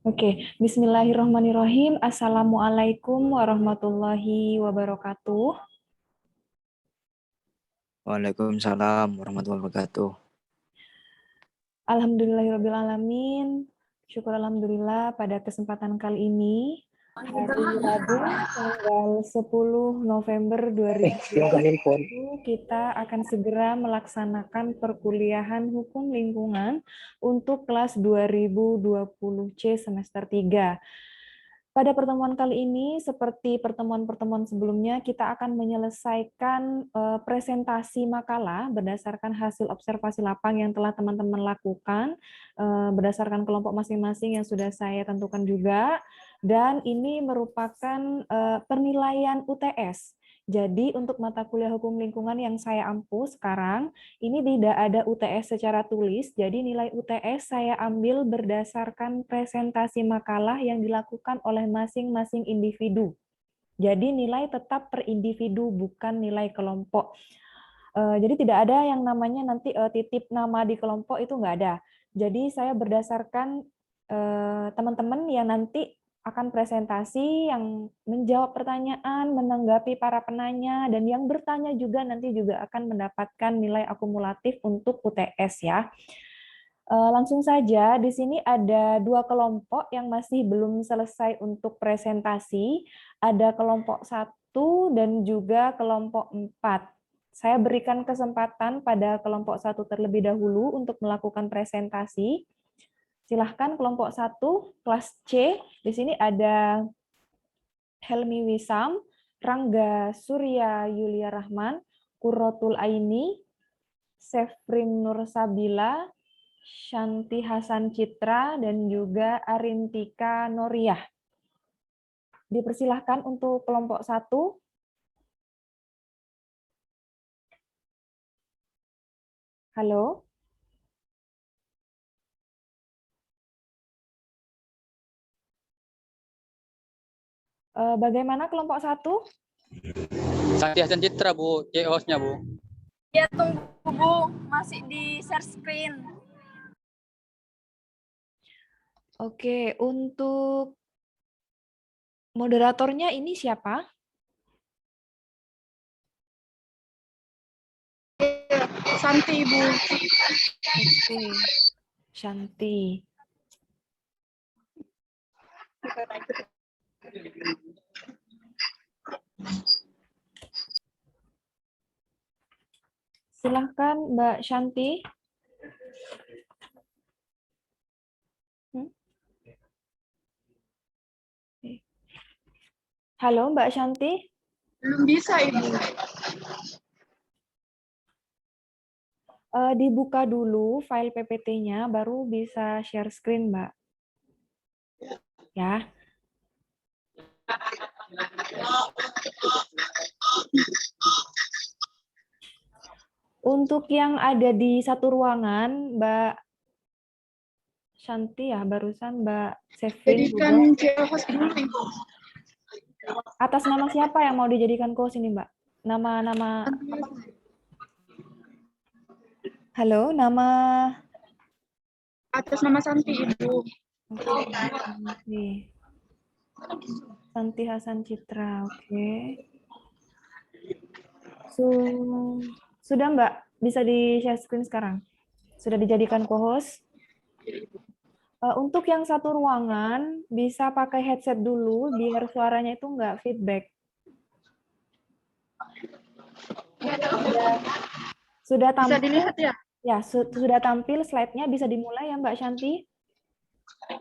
Oke, Bismillahirrahmanirrahim. Assalamualaikum warahmatullahi wabarakatuh. Waalaikumsalam warahmatullahi wabarakatuh. Alhamdulillahirrahmanirrahim. Syukur alhamdulillah pada kesempatan kali ini, hari Rabu, tanggal 10 November 2020, kita akan segera melaksanakan perkuliahan hukum lingkungan untuk kelas 2020C semester 3. Pada pertemuan kali ini, seperti pertemuan-pertemuan sebelumnya, kita akan menyelesaikan presentasi makalah berdasarkan hasil observasi lapang yang telah teman-teman lakukan, berdasarkan kelompok masing-masing yang sudah saya tentukan juga, dan ini merupakan penilaian UTS. Jadi untuk mata kuliah hukum lingkungan yang saya ampu sekarang, ini tidak ada UTS secara tulis, jadi nilai UTS saya ambil berdasarkan presentasi makalah yang dilakukan oleh masing-masing individu. Jadi nilai tetap per individu, bukan nilai kelompok. Jadi tidak ada yang namanya nanti titip nama di kelompok, itu nggak ada. Jadi saya berdasarkan teman-teman yang nanti akan presentasi, yang menjawab pertanyaan, menanggapi para penanya, dan yang bertanya juga nanti juga akan mendapatkan nilai akumulatif untuk UTS ya. Langsung saja, di sini ada 2 kelompok yang masih belum selesai untuk presentasi. Ada kelompok 1 dan juga kelompok 4. Saya berikan kesempatan pada kelompok 1 terlebih dahulu untuk melakukan presentasi. Silahkan kelompok 1, kelas C. Di sini ada Helmi Wisam, Rangga Surya Yulia Rahman, Qurratul Aini, Sefrin Nur Sabila, Shanti Hasan Citra, dan juga Arintika Noriah. Dipersilahkan untuk kelompok 1. Halo. Bagaimana kelompok 1? Shanti Hasan Citra, Bu. host-nya, Bu. Ya, tunggu, Bu. Masih di share screen. Oke, untuk moderatornya ini siapa? Santi, Ibu. Oke, Shanti. Silahkan Mbak Shanti. Halo Mbak Shanti. Belum bisa, Ibu. Dibuka dulu file PPT-nya, baru bisa share screen, Mbak. Ya. Untuk yang ada di satu ruangan, Mbak Shanti ya, barusan Mbak Sevin juga. Jadikan host dulu, Ibu. Atas nama siapa yang mau dijadikan host ini, Mbak? Nama. Halo, nama. Atas nama Santi, Ibu. Oke. Shanti Hasan Citra, oke. Sudah Mbak, bisa di share screen sekarang? Sudah dijadikan co-host? Untuk yang satu ruangan, bisa pakai headset dulu, biar suaranya itu nggak feedback. Sudah tampil? Bisa dilihat ya? Ya, sudah tampil slide-nya, bisa dimulai ya Mbak Shanti?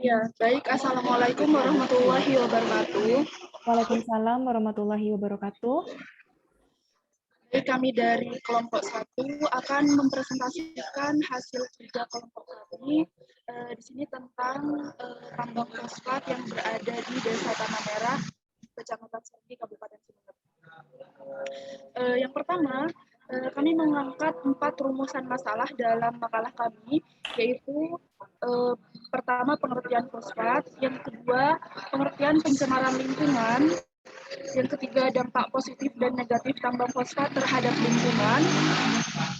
Ya, baik. Assalamualaikum warahmatullahi wabarakatuh. Waalaikumsalam warahmatullahi wabarakatuh. Kami dari kelompok 1 akan mempresentasikan hasil kerja kelompok kami di sini tentang tambang fosfat yang berada di Desa Tanah Merah, Kecamatan Sergi, Kabupaten Sumeneb. Yang pertama, kami mengangkat 4 rumusan masalah dalam makalah kami, yaitu pertama pengertian fosfat, yang kedua pengertian pencemaran lingkungan, yang ketiga dampak positif dan negatif tambang fosfat terhadap lingkungan,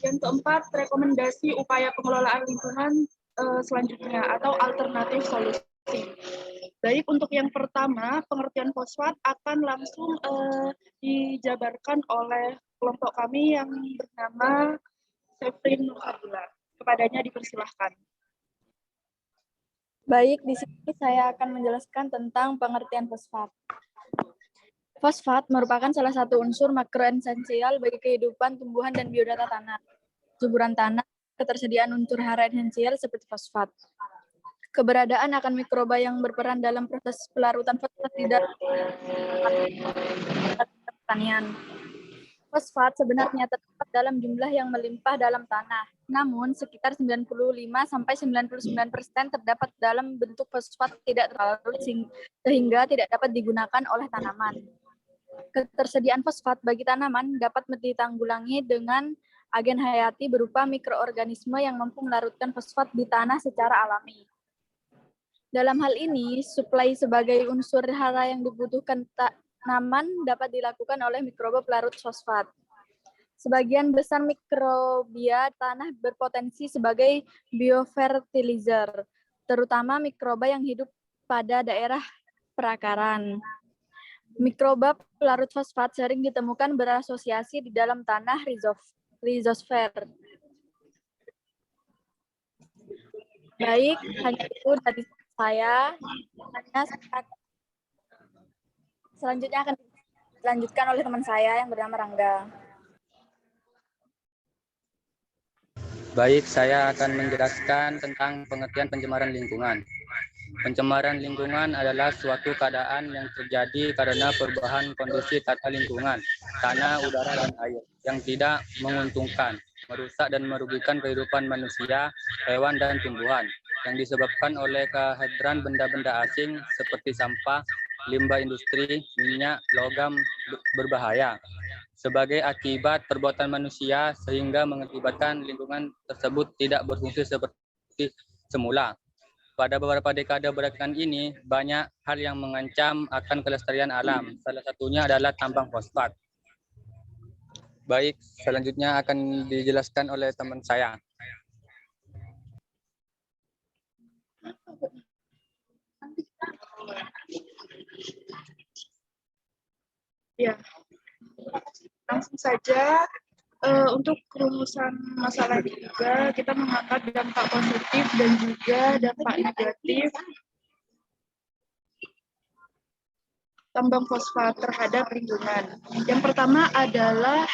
yang keempat rekomendasi upaya pengelolaan lingkungan selanjutnya atau alternatif solusi. Baik, untuk yang pertama, pengertian fosfat akan langsung dijabarkan oleh kelompok kami yang bernama Sevrin Nurfadila. Kepadanya dipersilahkan. Baik, di sini saya akan menjelaskan tentang pengertian fosfat. Fosfat merupakan salah satu unsur makroesensial bagi kehidupan tumbuhan dan biodata tanah. Suburan tanah, ketersediaan unsur hara esensial seperti fosfat. Keberadaan akan mikroba yang berperan dalam proses pelarutan fosfat di dalam pertanian. Fosfat sebenarnya terdapat dalam jumlah yang melimpah dalam tanah. Namun, sekitar 95-99% terdapat dalam bentuk fosfat tidak terlarut sehingga tidak dapat digunakan oleh tanaman. Ketersediaan fosfat bagi tanaman dapat ditanggulangi dengan agen hayati berupa mikroorganisme yang mampu melarutkan fosfat di tanah secara alami. Dalam hal ini, suplai sebagai unsur hara yang dibutuhkan tanaman dapat dilakukan oleh mikroba pelarut fosfat. Sebagian besar mikrobia tanah berpotensi sebagai biofertilizer, terutama mikroba yang hidup pada daerah perakaran. Mikroba pelarut fosfat sering ditemukan berasosiasi di dalam tanah rizosfer. Baik, hanya itu dari saya. Selanjutnya akan dilanjutkan oleh teman saya yang bernama Rangga. Baik, saya akan menjelaskan tentang pengertian pencemaran lingkungan. Pencemaran lingkungan adalah suatu keadaan yang terjadi karena perubahan kondisi tata lingkungan, tanah, udara, dan air yang tidak menguntungkan, merusak dan merugikan kehidupan manusia, hewan, dan tumbuhan yang disebabkan oleh kehadiran benda-benda asing seperti sampah, limbah industri, minyak, logam berbahaya sebagai akibat perbuatan manusia sehingga mengakibatkan lingkungan tersebut tidak berfungsi seperti semula. Pada beberapa dekade belakangan ini, banyak hal yang mengancam akan kelestarian alam. Salah satunya adalah tambang fosfat. Baik, selanjutnya akan dijelaskan oleh teman saya. Ya, langsung saja. Untuk kerumusan masalah ini juga kita mengangkat dampak positif dan juga dampak negatif tambang fosfat terhadap lingkungan. Yang pertama adalah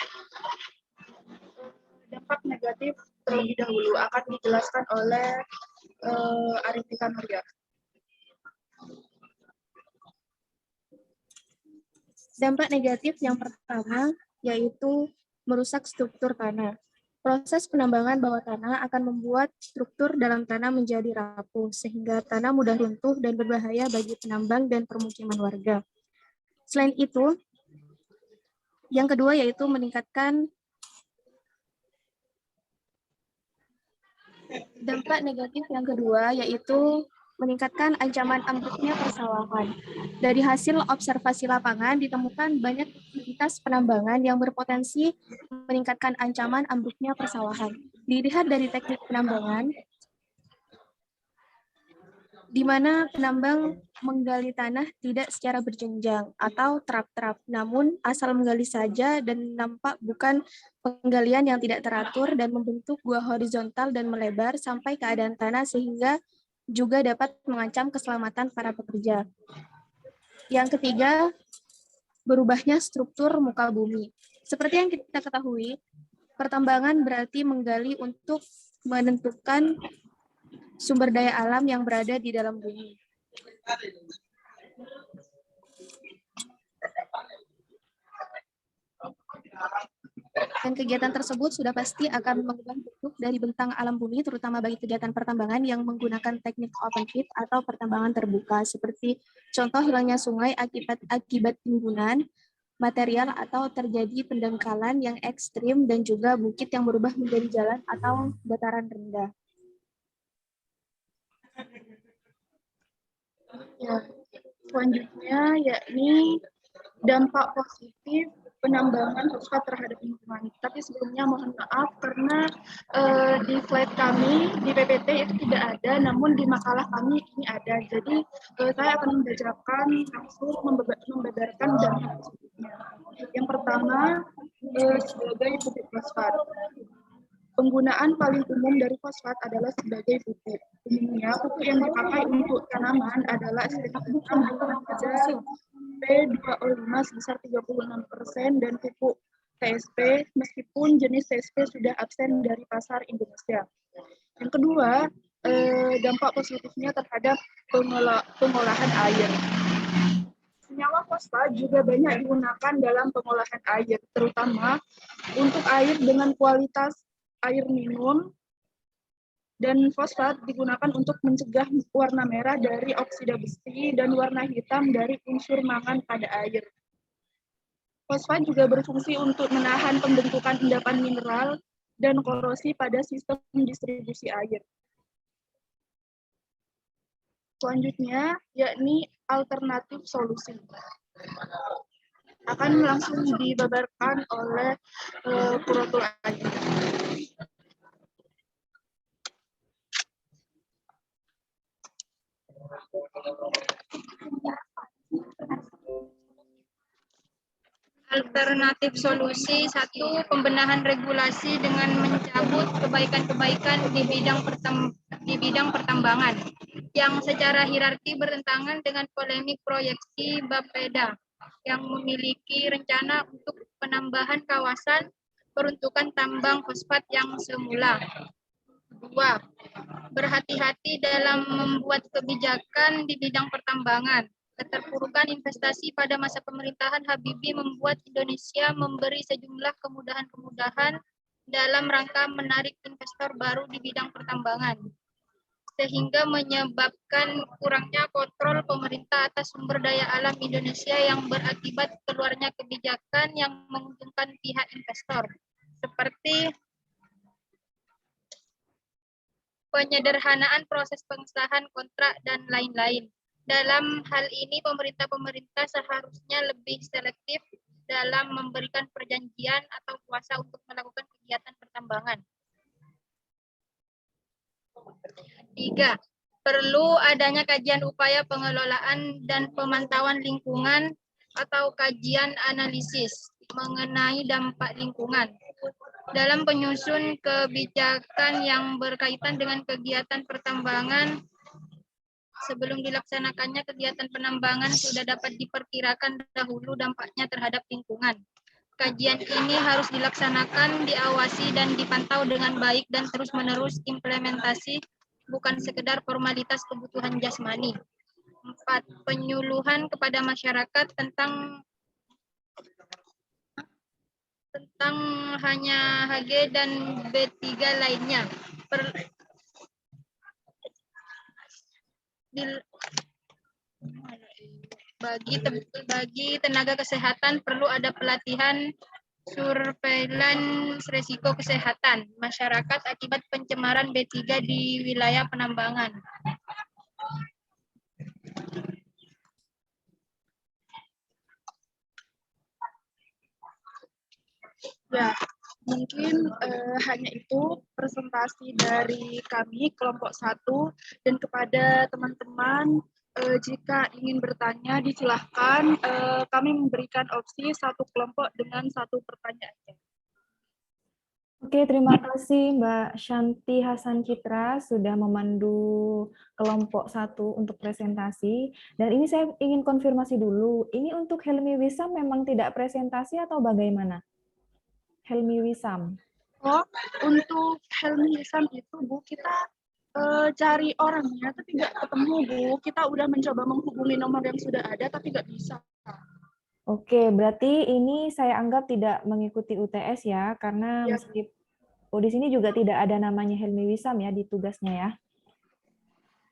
dampak negatif terlebih dahulu akan dijelaskan oleh Arifika Nuria. Dampak negatif yang pertama yaitu merusak struktur tanah. Proses penambangan bawah tanah akan membuat struktur dalam tanah menjadi rapuh, sehingga tanah mudah runtuh dan berbahaya bagi penambang dan permukiman warga. Selain itu, yang kedua yaitu meningkatkan dampak negatif yang kedua yaitu meningkatkan ancaman ambruknya persawahan. Dari hasil observasi lapangan ditemukan banyak aktivitas penambangan yang berpotensi meningkatkan ancaman ambruknya persawahan. Dilihat dari teknik penambangan, di mana penambang menggali tanah tidak secara berjenjang atau terap-terap, namun asal menggali saja dan nampak bukan penggalian yang tidak teratur dan membentuk gua horizontal dan melebar sampai keadaan tanah sehingga juga dapat mengancam keselamatan para pekerja. Yang ketiga, berubahnya struktur muka bumi. Seperti yang kita ketahui, pertambangan berarti menggali untuk menentukan sumber daya alam yang berada di dalam bumi. Dan kegiatan tersebut sudah pasti akan mengubah bentuk dari bentang alam bumi, terutama bagi kegiatan pertambangan yang menggunakan teknik open pit atau pertambangan terbuka, seperti contoh hilangnya sungai akibat timbunan material atau terjadi pendangkalan yang ekstrim dan juga bukit yang berubah menjadi jalan atau dataran rendah. Ya, selanjutnya yakni dampak positif penambangan fosfat terhadap lingkungan. Tapi sebelumnya mohon maaf karena di slide kami di PPT itu tidak ada, namun di makalah kami ini ada. Jadi saya akan membacakan langsung membeberkan dampak positifnya. Yang pertama sebagai pupuk fosfat. Penggunaan paling umum dari fosfat adalah sebagai pupuk. Umumnya, pupuk yang dipakai untuk tanaman adalah SPK6 pada P2O5 sebesar 36% dan pupuk TSP, meskipun jenis TSP sudah absen dari pasar Indonesia. Yang kedua, dampak positifnya terhadap pengolahan air. Senyawa fosfat juga banyak digunakan dalam pengolahan air, terutama untuk air dengan kualitas air minum, dan fosfat digunakan untuk mencegah warna merah dari oksida besi dan warna hitam dari unsur mangan pada air. Fosfat juga berfungsi untuk menahan pembentukan endapan mineral dan korosi pada sistem distribusi air. Selanjutnya, yakni alternatif solusi. Akan langsung dibabarkan oleh Kuratul Aji. Alternatif solusi 1. Pembenahan regulasi dengan mencabut kebaikan-kebaikan di bidang pertambangan yang secara hierarki bertentangan dengan polemik proyeksi Bapeda yang memiliki rencana untuk penambahan kawasan peruntukan tambang fosfat yang semula. 2. Berhati-hati dalam membuat kebijakan di bidang pertambangan. Keterpurukan investasi pada masa pemerintahan Habibie membuat Indonesia memberi sejumlah kemudahan-kemudahan dalam rangka menarik investor baru di bidang pertambangan, sehingga menyebabkan kurangnya kontrol pemerintah atas sumber daya alam Indonesia yang berakibat keluarnya kebijakan yang menguntungkan pihak investor, seperti penyederhanaan proses pengesahan kontrak dan lain-lain. Dalam hal ini, pemerintah seharusnya lebih selektif dalam memberikan perjanjian atau kuasa untuk melakukan kegiatan pertambangan. 3. Perlu adanya kajian upaya pengelolaan dan pemantauan lingkungan atau kajian analisis mengenai dampak lingkungan dalam penyusun kebijakan yang berkaitan dengan kegiatan pertambangan. Sebelum dilaksanakannya kegiatan penambangan sudah dapat diperkirakan dahulu dampaknya terhadap lingkungan. Kajian ini harus dilaksanakan, diawasi, dan dipantau dengan baik dan terus-menerus implementasi, bukan sekedar formalitas kebutuhan jasmani. 4. Penyuluhan kepada masyarakat tentang hanya HG dan B3 lainnya. Bagi tenaga kesehatan perlu ada pelatihan surveillance risiko kesehatan masyarakat akibat pencemaran B3 di wilayah penambangan. Ya, mungkin hanya itu presentasi dari kami kelompok 1, dan kepada teman-teman jika ingin bertanya disilahkan, kami memberikan opsi satu kelompok dengan satu pertanyaan. Oke, terima kasih Mbak Shanti Hasan Citra sudah memandu kelompok 1 untuk presentasi. Dan ini saya ingin konfirmasi dulu, ini untuk Helmi Wisam memang tidak presentasi atau bagaimana? Helmi Wisam. Oh, untuk Helmi Wisam itu Bu, kita cari orangnya tapi nggak ketemu Bu. Kita udah mencoba menghubungi nomor yang sudah ada tapi nggak bisa. Oke, berarti ini saya anggap tidak mengikuti UTS ya, karena Ya. di sini juga tidak ada namanya Helmi Wisam ya di tugasnya ya.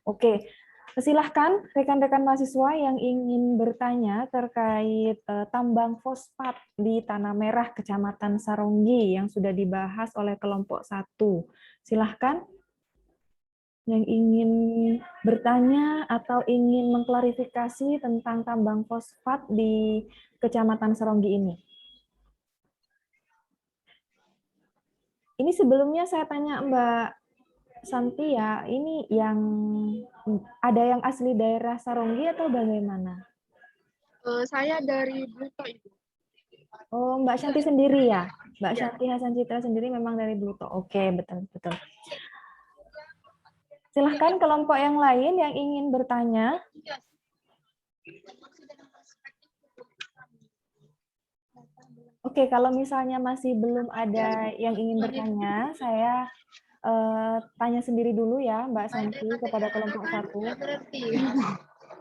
Oke, silahkan rekan-rekan mahasiswa yang ingin bertanya terkait tambang fosfat di Tanah Merah, Kecamatan Saronggi yang sudah dibahas oleh kelompok 1. Silahkan yang ingin bertanya atau ingin mengklarifikasi tentang tambang fosfat di Kecamatan Saronggi ini. Ini sebelumnya saya tanya Mbak Santi ya, ini yang ada yang asli daerah Saronggi atau bagaimana? Saya dari Bluto, Ibu. Oh, Mbak Shanti sendiri ya? Mbak Ya. Shanti Hasan Citra sendiri memang dari Bluto. Oke, betul, betul. Silahkan kelompok yang lain yang ingin bertanya. Oke, kalau misalnya masih belum ada yang ingin bertanya, saya tanya sendiri dulu ya, Mbak Santi, kepada kelompok 1.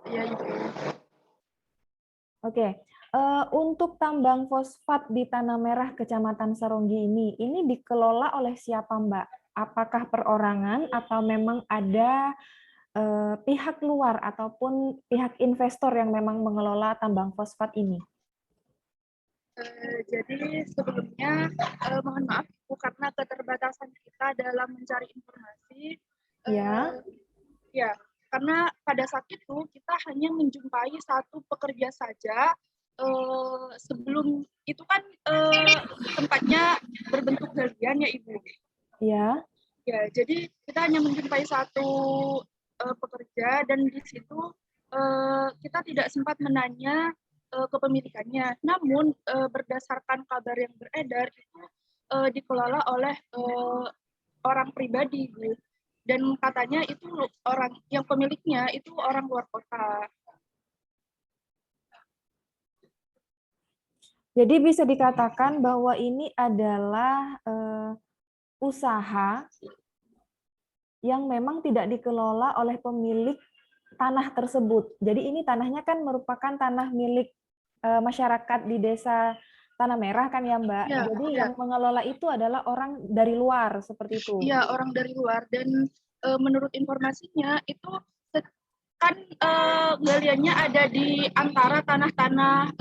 Ya, Ibu. Oke, untuk tambang fosfat di Tanah Merah, Kecamatan Saronggi ini dikelola oleh siapa, Mbak? Apakah perorangan atau memang ada pihak luar ataupun pihak investor yang memang mengelola tambang fosfat ini? Jadi sebelumnya mohon maaf Bu, karena keterbatasan kita dalam mencari informasi. Ya. Ya, karena pada saat itu kita hanya menjumpai satu pekerja saja. Sebelum itu kan tempatnya berbentuk galian ya Ibu. Ya. Ya, jadi kita hanya menjumpai satu pekerja dan di situ kita tidak sempat menanya kepemilikannya. Namun berdasarkan kabar yang beredar itu dikelola oleh orang pribadi, Bu. Dan katanya itu orang yang pemiliknya itu orang luar kota. Jadi bisa dikatakan bahwa ini adalah usaha yang memang tidak dikelola oleh pemilik tanah tersebut. Jadi ini tanahnya kan merupakan tanah milik masyarakat di desa Tanah Merah kan ya Mbak. Ya, jadi ya. yang mengelola itu adalah orang dari luar seperti itu. Iya, orang dari luar. Dan menurut informasinya itu kan galiannya ada di antara tanah-tanah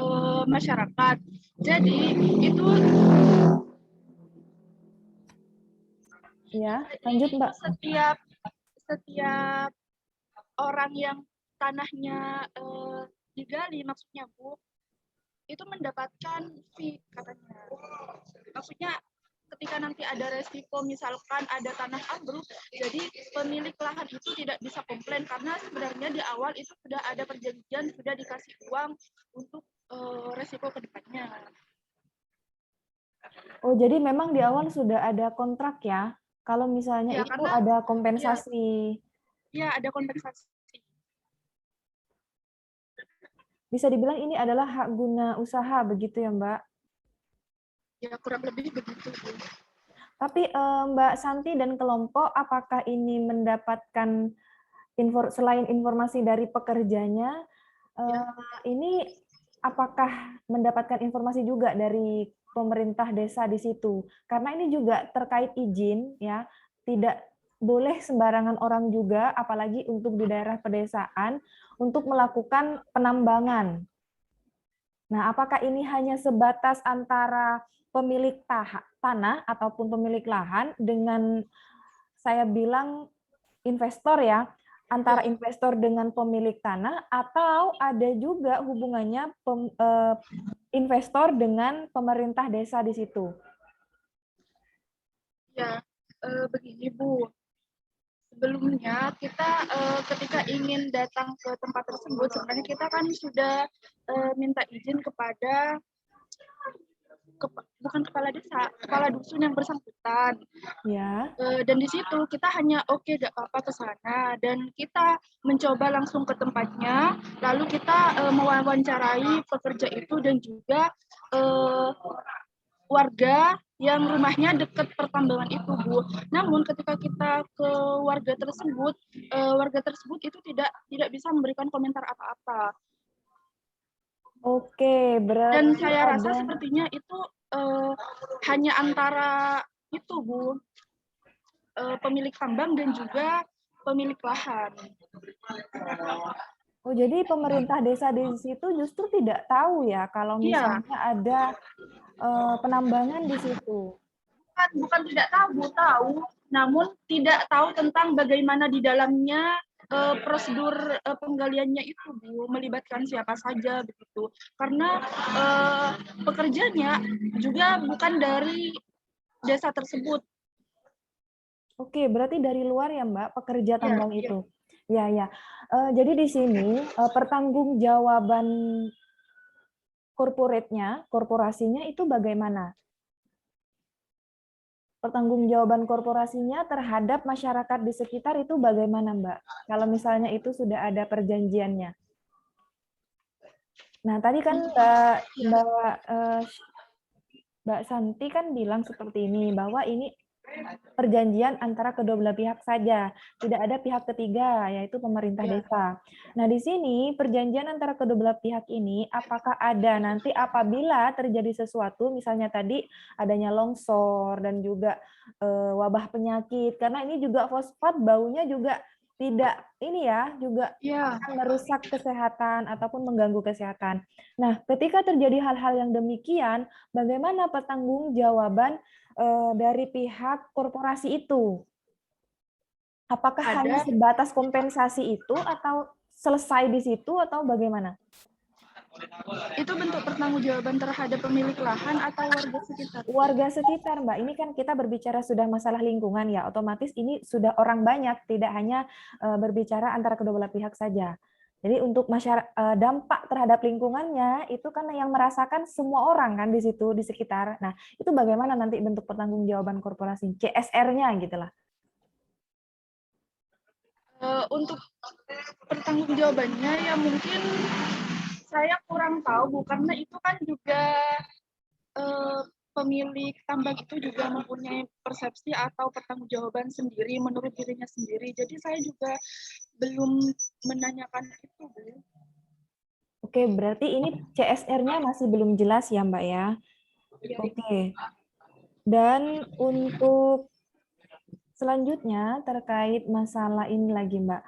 masyarakat. Jadi itu ya, lanjut Mbak. Setiap orang yang tanahnya digali, maksudnya Bu, itu mendapatkan fee katanya. Maksudnya ketika nanti ada resiko misalkan ada tanah ambruk, jadi pemilik lahan itu tidak bisa komplain karena sebenarnya di awal itu sudah ada perjanjian, sudah dikasih uang untuk resiko kedepannya. Oh, jadi memang di awal sudah ada kontrak ya? Kalau misalnya Ya, itu karena ada kompensasi. Ya, ada kompensasi. Bisa dibilang ini adalah hak guna usaha begitu ya Mbak? Ya, kurang lebih begitu, Bu. Tapi Mbak Santi dan kelompok, apakah ini mendapatkan selain informasi dari pekerjanya, ini apakah mendapatkan informasi juga dari pemerintah desa di situ? Karena ini juga terkait izin, ya, tidak boleh sembarangan orang juga, apalagi untuk di daerah pedesaan, untuk melakukan penambangan. Nah, apakah ini hanya sebatas antara pemilik tanah ataupun pemilik lahan dengan saya bilang investor ya, antara investor dengan pemilik tanah, atau ada juga hubungannya investor dengan pemerintah desa di situ? Ya, begini Bu. Sebelumnya kita ketika ingin datang ke tempat tersebut, sebenarnya kita kan sudah minta izin kepada bukan kepala desa, kepala dusun yang bersangkutan. Ya. Dan di situ kita hanya oke, gak apa-apa ke sana, dan kita mencoba langsung ke tempatnya, lalu kita mewawancarai pekerja itu dan juga warga yang rumahnya dekat pertambangan itu, Bu. Namun ketika kita ke warga tersebut itu tidak bisa memberikan komentar apa-apa. Oke, berarti Dan saya rasa sepertinya itu hanya antara itu, Bu, pemilik tambang dan juga pemilik lahan. Oh, jadi pemerintah desa di situ justru tidak tahu ya kalau misalnya ada penambangan di situ. Bukan tidak tahu, namun tidak tahu tentang bagaimana di dalamnya prosedur penggaliannya itu, Bu, melibatkan siapa saja begitu. Karena pekerjanya juga bukan dari desa tersebut, Oke, berarti dari luar ya Mbak, pekerja tambang iya. itu. Ya, ya. Jadi di sini pertanggungjawaban korporasinya itu bagaimana? Pertanggungjawaban korporasinya terhadap masyarakat di sekitar itu bagaimana, Mbak? Kalau misalnya itu sudah ada perjanjiannya. Nah, tadi kan Mbak Santi kan bilang seperti ini, bahwa ini perjanjian antara kedua belah pihak saja, tidak ada pihak ketiga, yaitu pemerintah desa. Nah, di sini perjanjian antara kedua belah pihak ini, apakah ada nanti apabila terjadi sesuatu, misalnya tadi adanya longsor dan juga wabah penyakit, karena ini juga fosfat baunya juga tidak ini ya, juga akan merusak kesehatan ataupun mengganggu kesehatan. Nah, ketika terjadi hal-hal yang demikian, bagaimana pertanggungjawaban dari pihak korporasi itu? Apakah hanya sebatas kompensasi itu atau selesai di situ atau bagaimana? Itu bentuk pertanggungjawaban terhadap pemilik lahan atau warga sekitar? Warga sekitar, Mbak. Ini kan kita berbicara sudah masalah lingkungan ya, otomatis ini sudah orang banyak, tidak hanya berbicara antara kedua belah pihak saja. Jadi untuk dampak terhadap lingkungannya itu kan yang merasakan semua orang kan di situ, di sekitar. Nah, itu bagaimana nanti bentuk pertanggungjawaban korporasi, CSR-nya gitulah. Untuk pertanggungjawabannya ya mungkin saya kurang tahu, Bu, karena itu kan juga pemilik tambang itu juga mempunyai persepsi atau pertanggungjawaban sendiri menurut dirinya sendiri. Jadi saya juga belum menanyakan itu, Bu. Oke, berarti ini CSR-nya masih belum jelas ya, Mbak ya? Oke. Dan untuk selanjutnya terkait masalah ini lagi, Mbak.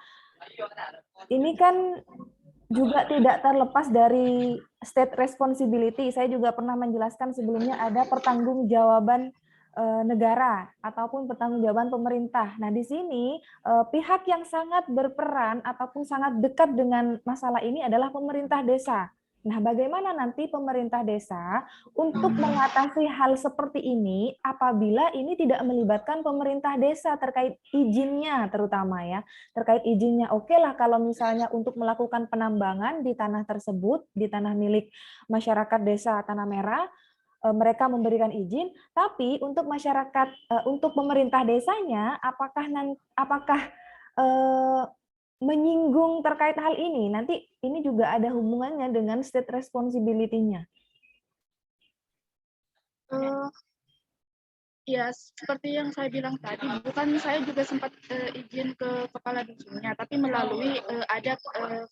Ini kan juga tidak terlepas dari state responsibility. Saya juga pernah menjelaskan sebelumnya ada pertanggungjawaban negara ataupun pertanggungjawaban pemerintah. Nah, di sini pihak yang sangat berperan ataupun sangat dekat dengan masalah ini adalah pemerintah desa. Nah, bagaimana nanti pemerintah desa untuk mengatasi hal seperti ini apabila ini tidak melibatkan pemerintah desa terkait izinnya terutama ya. Terkait izinnya, oke lah kalau misalnya untuk melakukan penambangan di tanah tersebut, di tanah milik masyarakat desa Tanah Merah, mereka memberikan izin, tapi untuk masyarakat, untuk pemerintah desanya, apakah menyinggung terkait hal ini? Nanti ini juga ada hubungannya dengan state responsibility-nya. Ya, seperti yang saya bilang tadi, bukan saya juga sempat izin ke kepala dusunnya, tapi melalui ada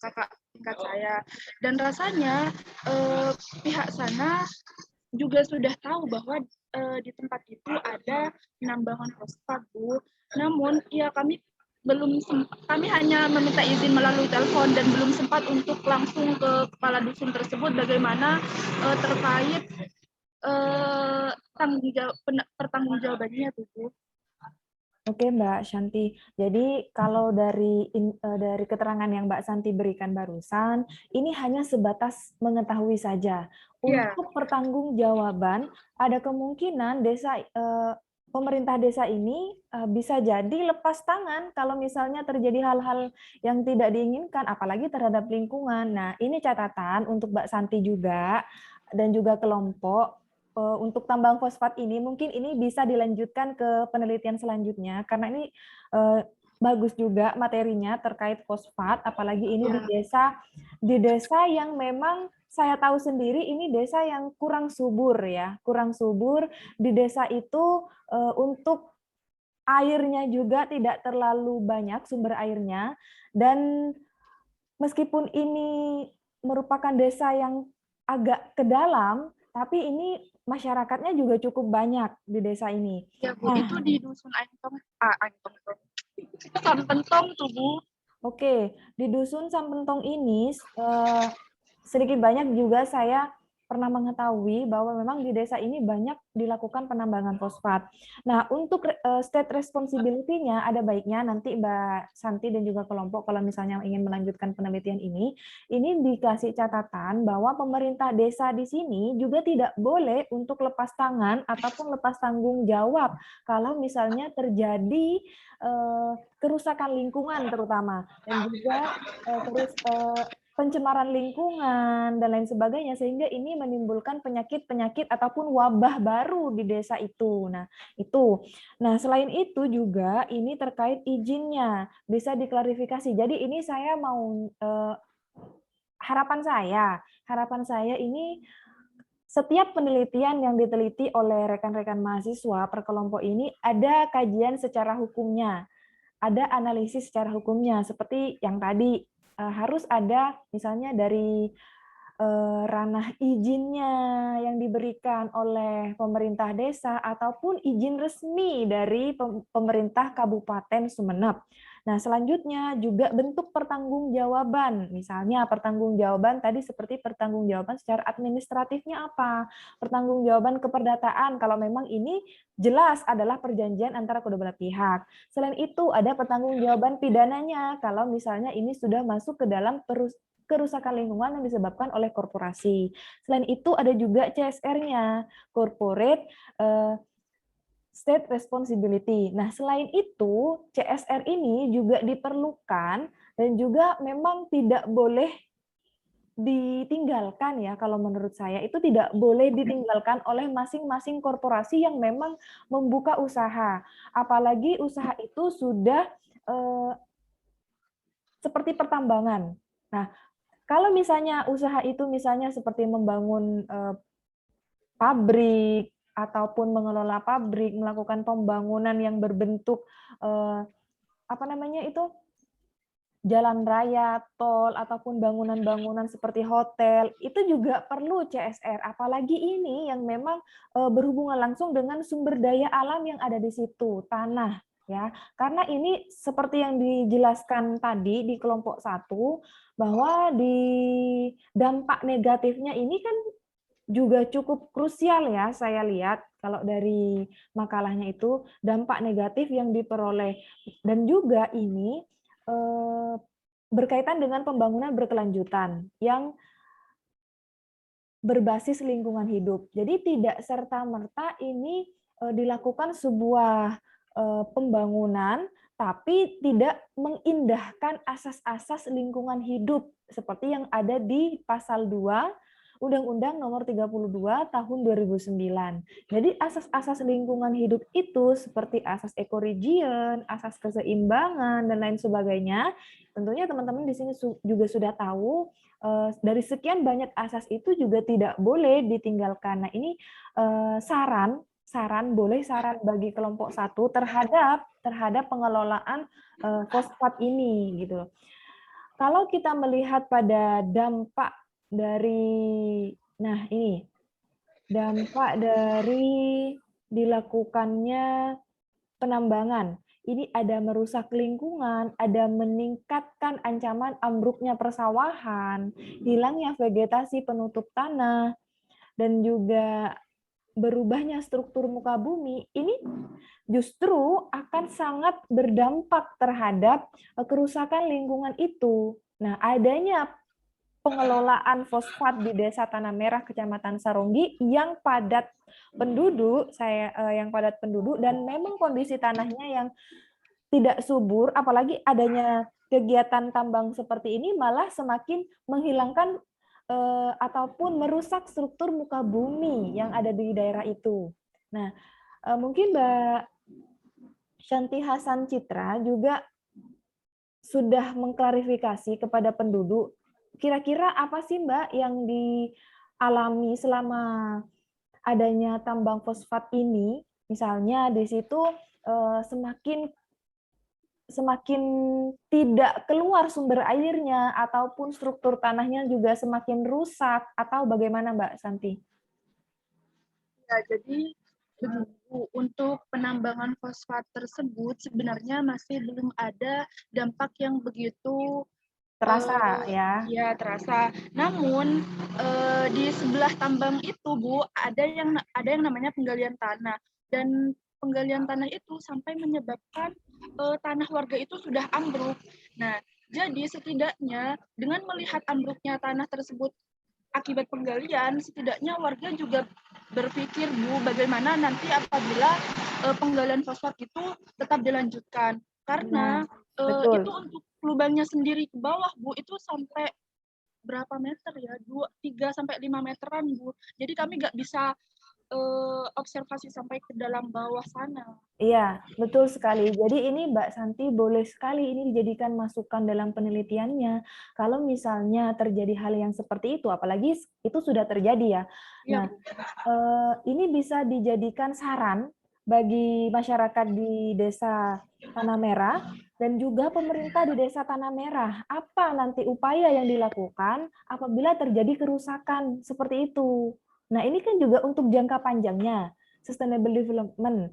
kakak tingkat saya. Dan rasanya pihak sana juga sudah tahu bahwa di tempat itu ada penambangan fosfat, Bu. Namun, ya kami hanya meminta izin melalui telepon dan belum sempat untuk langsung ke kepala dusun tersebut bagaimana terkait pertanggungjawabannya tuh, Bu. Oke, Mbak Shanti. Jadi kalau dari keterangan yang Mbak Santi berikan barusan, ini hanya sebatas mengetahui saja. Untuk pertanggungjawaban, ada kemungkinan pemerintah desa ini bisa jadi lepas tangan kalau misalnya terjadi hal-hal yang tidak diinginkan, apalagi terhadap lingkungan. Nah, ini catatan untuk Mbak Santi juga dan juga kelompok. Untuk tambang fosfat ini mungkin ini bisa dilanjutkan ke penelitian selanjutnya karena ini bagus juga materinya terkait fosfat, apalagi ini di desa yang memang saya tahu sendiri ini desa yang kurang subur ya, kurang subur. Di desa itu untuk airnya juga tidak terlalu banyak sumber airnya, dan meskipun ini merupakan desa yang agak ke dalam, tapi ini masyarakatnya juga cukup banyak di desa ini. Ya, Bu, itu di dusun Sampentong tuh, Bu. Oke, di dusun Sampentong ini sedikit banyak juga saya pernah mengetahui bahwa memang di desa ini banyak dilakukan penambangan fosfat. Nah, untuk state responsibility-nya ada baiknya nanti Mbak Santi dan juga kelompok kalau misalnya ingin melanjutkan penelitian ini dikasih catatan bahwa pemerintah desa di sini juga tidak boleh untuk lepas tangan ataupun lepas tanggung jawab kalau misalnya terjadi kerusakan lingkungan terutama, dan juga pencemaran lingkungan dan lain sebagainya, sehingga ini menimbulkan penyakit-penyakit ataupun wabah baru di desa itu. Nah, itu. Nah, selain itu juga ini terkait izinnya bisa diklarifikasi. Jadi ini saya mau harapan saya ini setiap penelitian yang diteliti oleh rekan-rekan mahasiswa per kelompok ini ada kajian secara hukumnya, ada analisis secara hukumnya, seperti yang tadi harus ada misalnya dari ranah izinnya yang diberikan oleh pemerintah desa ataupun izin resmi dari pemerintah Kabupaten Sumeneb. Nah, selanjutnya juga bentuk pertanggungjawaban. Misalnya pertanggungjawaban tadi seperti pertanggungjawaban secara administratifnya apa? Pertanggungjawaban keperdataan kalau memang ini jelas adalah perjanjian antara kedua belah pihak. Selain itu ada pertanggungjawaban pidananya kalau misalnya ini sudah masuk ke dalam kerusakan lingkungan yang disebabkan oleh korporasi. Selain itu ada juga CSR-nya, corporate state responsibility. Nah, selain itu, CSR ini juga diperlukan dan juga memang tidak boleh ditinggalkan ya, kalau menurut saya itu tidak boleh ditinggalkan oleh masing-masing korporasi yang memang membuka usaha. Apalagi usaha itu sudah seperti pertambangan. Nah, kalau misalnya usaha itu misalnya seperti membangun pabrik ataupun mengelola pabrik, melakukan pembangunan yang berbentuk jalan raya, tol, ataupun bangunan-bangunan seperti hotel, itu juga perlu CSR. Apalagi ini yang memang berhubungan langsung dengan sumber daya alam yang ada di situ, tanah. Ya, karena ini seperti yang dijelaskan tadi di kelompok 1, bahwa di dampak negatifnya ini kan juga cukup krusial ya, saya lihat kalau dari makalahnya itu dampak negatif yang diperoleh, dan juga ini berkaitan dengan pembangunan berkelanjutan yang berbasis lingkungan hidup. Jadi tidak serta-merta ini dilakukan sebuah pembangunan tapi tidak mengindahkan asas-asas lingkungan hidup seperti yang ada di pasal 2 Undang-Undang Nomor 32 Tahun 2009. Jadi asas-asas lingkungan hidup itu seperti asas ekoregion, asas keseimbangan dan lain sebagainya. Tentunya teman-teman di sini juga sudah tahu dari sekian banyak asas itu juga tidak boleh ditinggalkan. Nah, ini saran bagi kelompok 1 terhadap pengelolaan fosfat ini gitu. Kalau kita melihat pada dampak dari dilakukannya penambangan. Ini ada merusak lingkungan, ada meningkatkan ancaman ambruknya persawahan, hilangnya vegetasi penutup tanah, dan juga berubahnya struktur muka bumi. Ini justru akan sangat berdampak terhadap kerusakan lingkungan itu. Nah, adanya pengelolaan fosfat di Desa Tanah Merah, Kecamatan Saronggi yang padat penduduk, dan memang kondisi tanahnya yang tidak subur, apalagi adanya kegiatan tambang seperti ini malah semakin menghilangkan ataupun merusak struktur muka bumi yang ada di daerah itu. Nah, mungkin Mbak Shanti Hasan Citra juga sudah mengklarifikasi kepada penduduk kira-kira apa sih Mbak yang dialami selama adanya tambang fosfat ini? Misalnya di situ semakin tidak keluar sumber airnya ataupun struktur tanahnya juga semakin rusak, atau bagaimana Mbak Santi? Ya, jadi untuk penambangan fosfat tersebut sebenarnya masih belum ada dampak yang begitu terasa ya. Iya, terasa. Namun di sebelah tambang itu, Bu, ada yang namanya penggalian tanah, dan penggalian tanah itu sampai menyebabkan tanah warga itu sudah ambruk. Nah, jadi setidaknya dengan melihat ambruknya tanah tersebut akibat penggalian, setidaknya warga juga berpikir, Bu, bagaimana nanti apabila penggalian fosfat itu tetap dilanjutkan. Karena betul. itu untuk lubangnya sendiri ke bawah, Bu, itu sampai berapa meter ya? 3 sampai 5 meteran, Bu. Jadi kami nggak bisa observasi sampai ke dalam bawah sana. Iya, betul sekali. Jadi ini Mbak Santi boleh sekali ini dijadikan masukan dalam penelitiannya. Kalau misalnya terjadi hal yang seperti itu, apalagi itu sudah terjadi ya. Nah, ini bisa dijadikan saran bagi masyarakat di Desa Tanah Merah dan juga pemerintah di Desa Tanah Merah. Apa nanti upaya yang dilakukan apabila terjadi kerusakan seperti itu? Nah, ini kan juga untuk jangka panjangnya, sustainable development,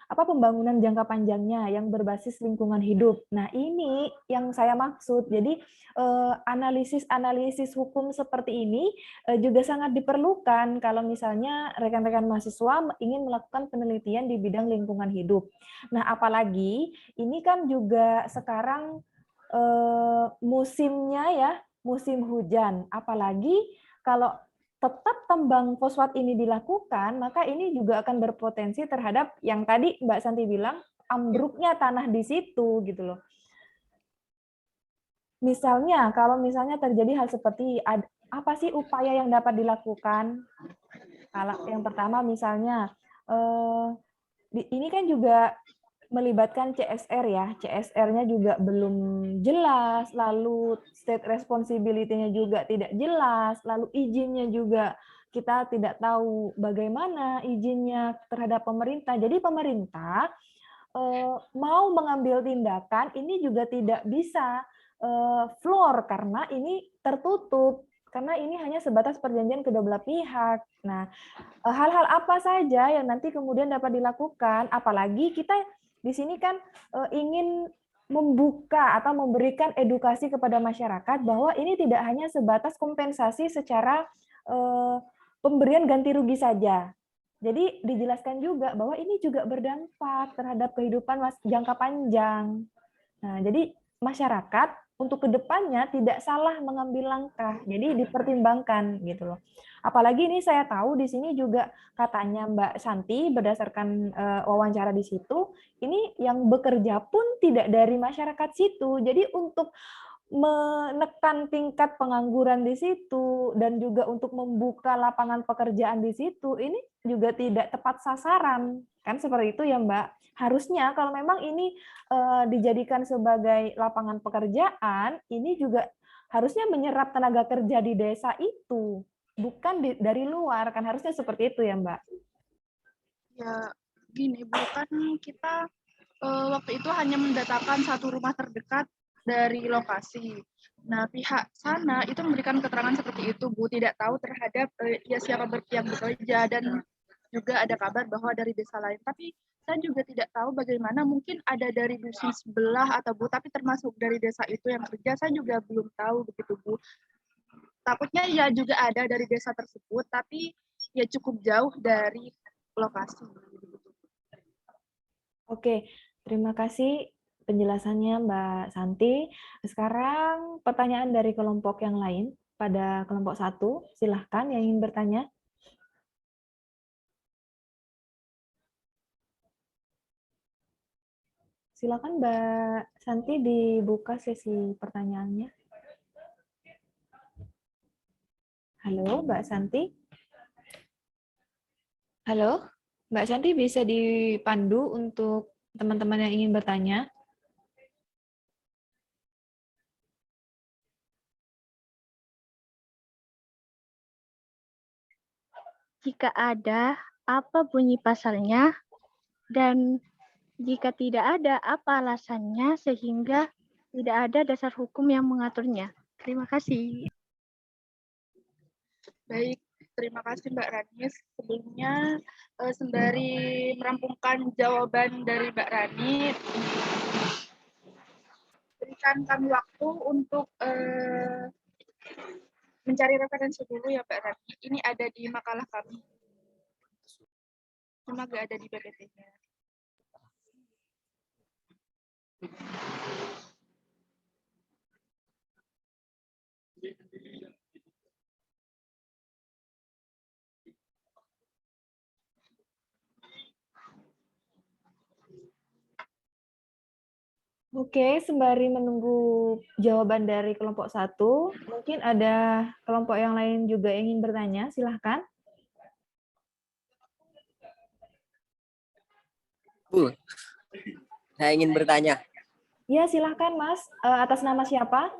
pembangunan jangka panjangnya yang berbasis lingkungan hidup. Nah, ini yang saya maksud. Jadi, analisis hukum seperti ini juga sangat diperlukan kalau misalnya rekan-rekan mahasiswa ingin melakukan penelitian di bidang lingkungan hidup. Nah, apalagi ini kan juga sekarang musimnya ya, musim hujan. Apalagi kalau tetap tambang fosfat ini dilakukan, maka ini juga akan berpotensi terhadap yang tadi Mbak Santi bilang, ambruknya tanah di situ gitu loh. Misalnya, kalau misalnya terjadi hal seperti apa sih upaya yang dapat dilakukan? Kalau yang pertama misalnya, ini kan juga melibatkan CSR ya, CSR-nya juga belum jelas, lalu state responsibility-nya juga tidak jelas, lalu izinnya juga kita tidak tahu bagaimana izinnya terhadap pemerintah. Jadi pemerintah mau mengambil tindakan ini juga tidak bisa floor karena ini tertutup, karena ini hanya sebatas perjanjian kedua belah pihak. Nah, hal-hal apa saja yang nanti kemudian dapat dilakukan, apalagi kita di sini kan ingin membuka atau memberikan edukasi kepada masyarakat bahwa ini tidak hanya sebatas kompensasi secara pemberian ganti rugi saja. Jadi dijelaskan juga bahwa ini juga berdampak terhadap kehidupan jangka panjang. Nah, jadi masyarakat untuk kedepannya tidak salah mengambil langkah, jadi dipertimbangkan gitu loh. Apalagi ini saya tahu di sini juga katanya Mbak Santi berdasarkan wawancara di situ, ini yang bekerja pun tidak dari masyarakat situ. Jadi untuk menekan tingkat pengangguran di situ dan juga untuk membuka lapangan pekerjaan di situ, ini juga tidak tepat sasaran. Kan seperti itu ya Mbak. Harusnya kalau memang ini dijadikan sebagai lapangan pekerjaan, ini juga harusnya menyerap tenaga kerja di desa itu, bukan dari luar, kan harusnya seperti itu ya Mbak. Ya, gini Bu, kan kita waktu itu hanya mendatakan satu rumah terdekat dari lokasi. Nah, pihak sana itu memberikan keterangan seperti itu, Bu, tidak tahu terhadap siapa yang bekerja, dan juga ada kabar bahwa dari desa lain. Tapi saya juga tidak tahu bagaimana, mungkin ada dari dusun sebelah atau Bu, tapi termasuk dari desa itu yang kerja, saya juga belum tahu begitu, Bu. Takutnya ya juga ada dari desa tersebut, tapi ya cukup jauh dari lokasi. Oke, terima kasih penjelasannya Mbak Santi. Sekarang pertanyaan dari kelompok yang lain pada kelompok 1. Silahkan yang ingin bertanya. Silakan Mbak Santi dibuka sesi pertanyaannya. Halo Mbak Santi. Halo, Mbak Santi bisa dipandu untuk teman-teman yang ingin bertanya. Jika ada, apa bunyi pasalnya? Dan jika tidak ada, apa alasannya sehingga tidak ada dasar hukum yang mengaturnya? Terima kasih. Baik, terima kasih Mbak Ranis. Sebelumnya, sembari merampungkan jawaban dari Mbak Rani, memberikan kami waktu untuk mencari referensi dulu ya Mbak Rani. Ini ada di makalah kami. Cuma nggak ada di PPT-nya. Oke, sembari menunggu jawaban dari kelompok 1, mungkin ada kelompok yang lain juga ingin bertanya, silahkan. Bu, saya ingin bertanya. Ya, silahkan Mas. Atas nama siapa?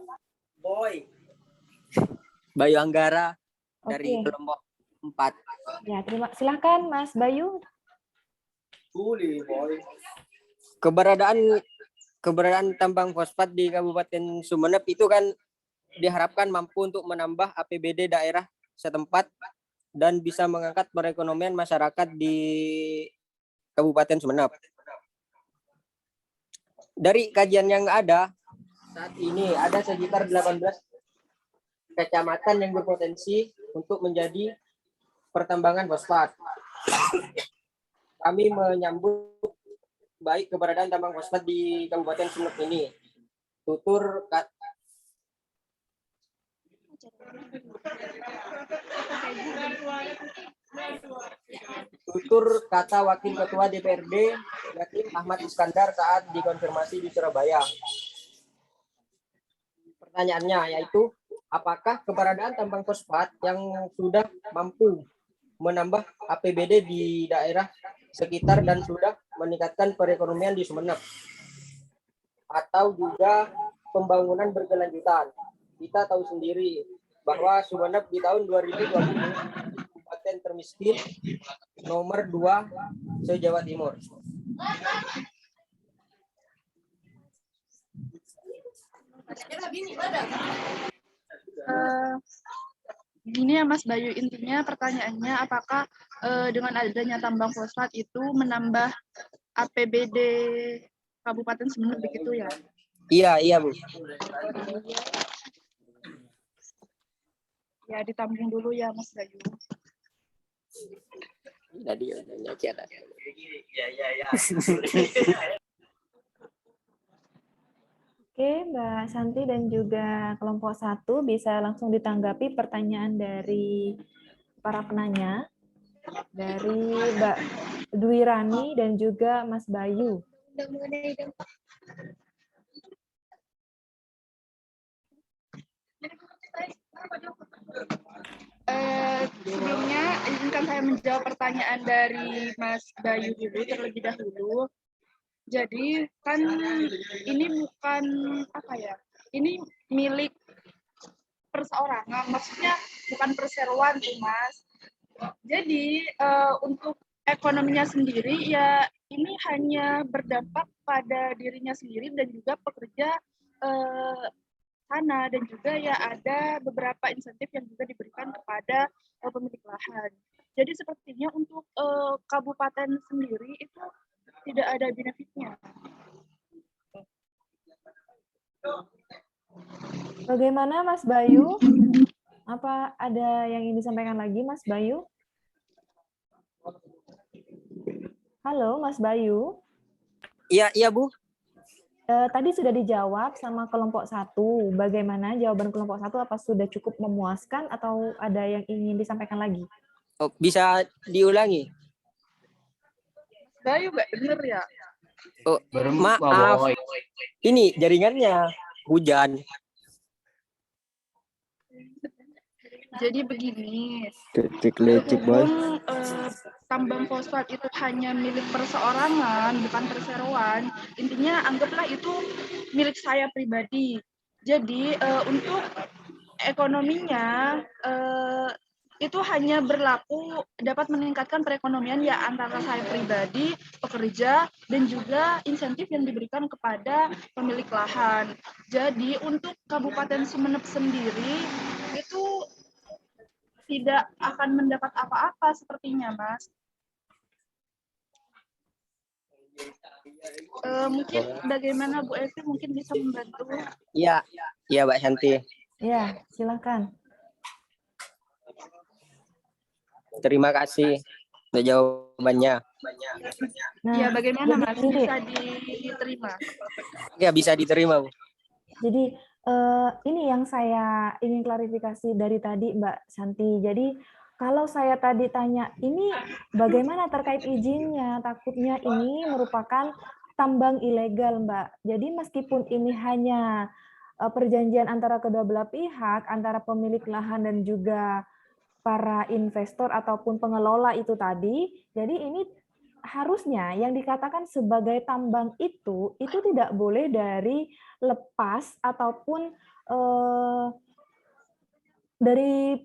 Boy. Bayu Anggara dari Oke. kelompok 4. Ya, silahkan Mas Bayu. Keberadaan tambang fosfat di Kabupaten Sumeneb itu kan diharapkan mampu untuk menambah APBD daerah setempat dan bisa mengangkat perekonomian masyarakat di Kabupaten Sumeneb. Dari kajian yang ada, saat ini ada sekitar 18 kecamatan yang berpotensi untuk menjadi pertambangan fosfat. Kami menyambut baik keberadaan tambang fosfat di Kabupaten Sumeneb ini. Tutur kata Wakil Ketua DPRD Yatim Ahmad Iskandar saat dikonfirmasi di Surabaya. Pertanyaannya yaitu, apakah keberadaan tambang fosfat yang sudah mampu menambah APBD di daerah sekitar dan sudah meningkatkan perekonomian di Sumeneb, atau juga pembangunan berkelanjutan? Kita tahu sendiri bahwa Sumeneb di tahun 2020 kabupaten termiskin nomor 2 se-Jawa Timur. Gini ya Mas Bayu, intinya pertanyaannya apakah dengan adanya tambang fosfat itu menambah APBD Kabupaten Sumeneb begitu ya? Iya Bu. Ya ditampung dulu ya Mas Bayu. Tadi Oke, Mbak Santi dan juga kelompok 1 bisa langsung ditanggapi pertanyaan dari para penanya, dari Mbak Dwi Rani dan juga Mas Bayu. Sebelumnya izinkan saya menjawab pertanyaan dari Mas Bayu dulu terlebih dahulu. Jadi kan ini bukan ini milik perseorangan, maksudnya bukan perseroan tuh Mas. Jadi untuk ekonominya sendiri ya ini hanya berdampak pada dirinya sendiri dan juga pekerja sana, dan juga ya ada beberapa insentif yang juga diberikan kepada pemilik lahan. Jadi sepertinya untuk kabupaten sendiri itu tidak ada benefitnya. Bagaimana Mas Bayu? Apa ada yang ingin disampaikan lagi Mas Bayu? Halo Mas Bayu. Iya Bu. Tadi sudah dijawab sama kelompok 1. Bagaimana jawaban kelompok 1? Apa sudah cukup memuaskan atau ada yang ingin disampaikan lagi? Oh, bisa diulangi? Bayu nggak denger ya? Oh, maaf. Ini jaringannya hujan. Jadi begini, berhubung tambang fosfat itu hanya milik perseorangan, bukan perseroan, intinya anggaplah itu milik saya pribadi. Jadi untuk ekonominya itu hanya berlaku dapat meningkatkan perekonomian ya antara saya pribadi, pekerja, dan juga insentif yang diberikan kepada pemilik lahan. Jadi untuk Kabupaten Sumeneb sendiri itu tidak akan mendapat apa-apa sepertinya, Mas. Mungkin bagaimana Bu Evi mungkin bisa membantu? Iya, iya Mbak Santi. Ya, silakan. Terima kasih untuk jawabannya. Nah, Ya, bagaimana Mas? jadi Bisa diterima? Ya, bisa diterima, Bu. Jadi ini yang saya ingin klarifikasi dari tadi Mbak Santi. Jadi kalau saya tadi tanya, ini bagaimana terkait izinnya? Takutnya ini merupakan tambang ilegal, Mbak. Jadi meskipun ini hanya perjanjian antara kedua belah pihak, antara pemilik lahan dan juga para investor ataupun pengelola itu tadi, jadi ini harusnya yang dikatakan sebagai tambang itu tidak boleh dari lepas ataupun dari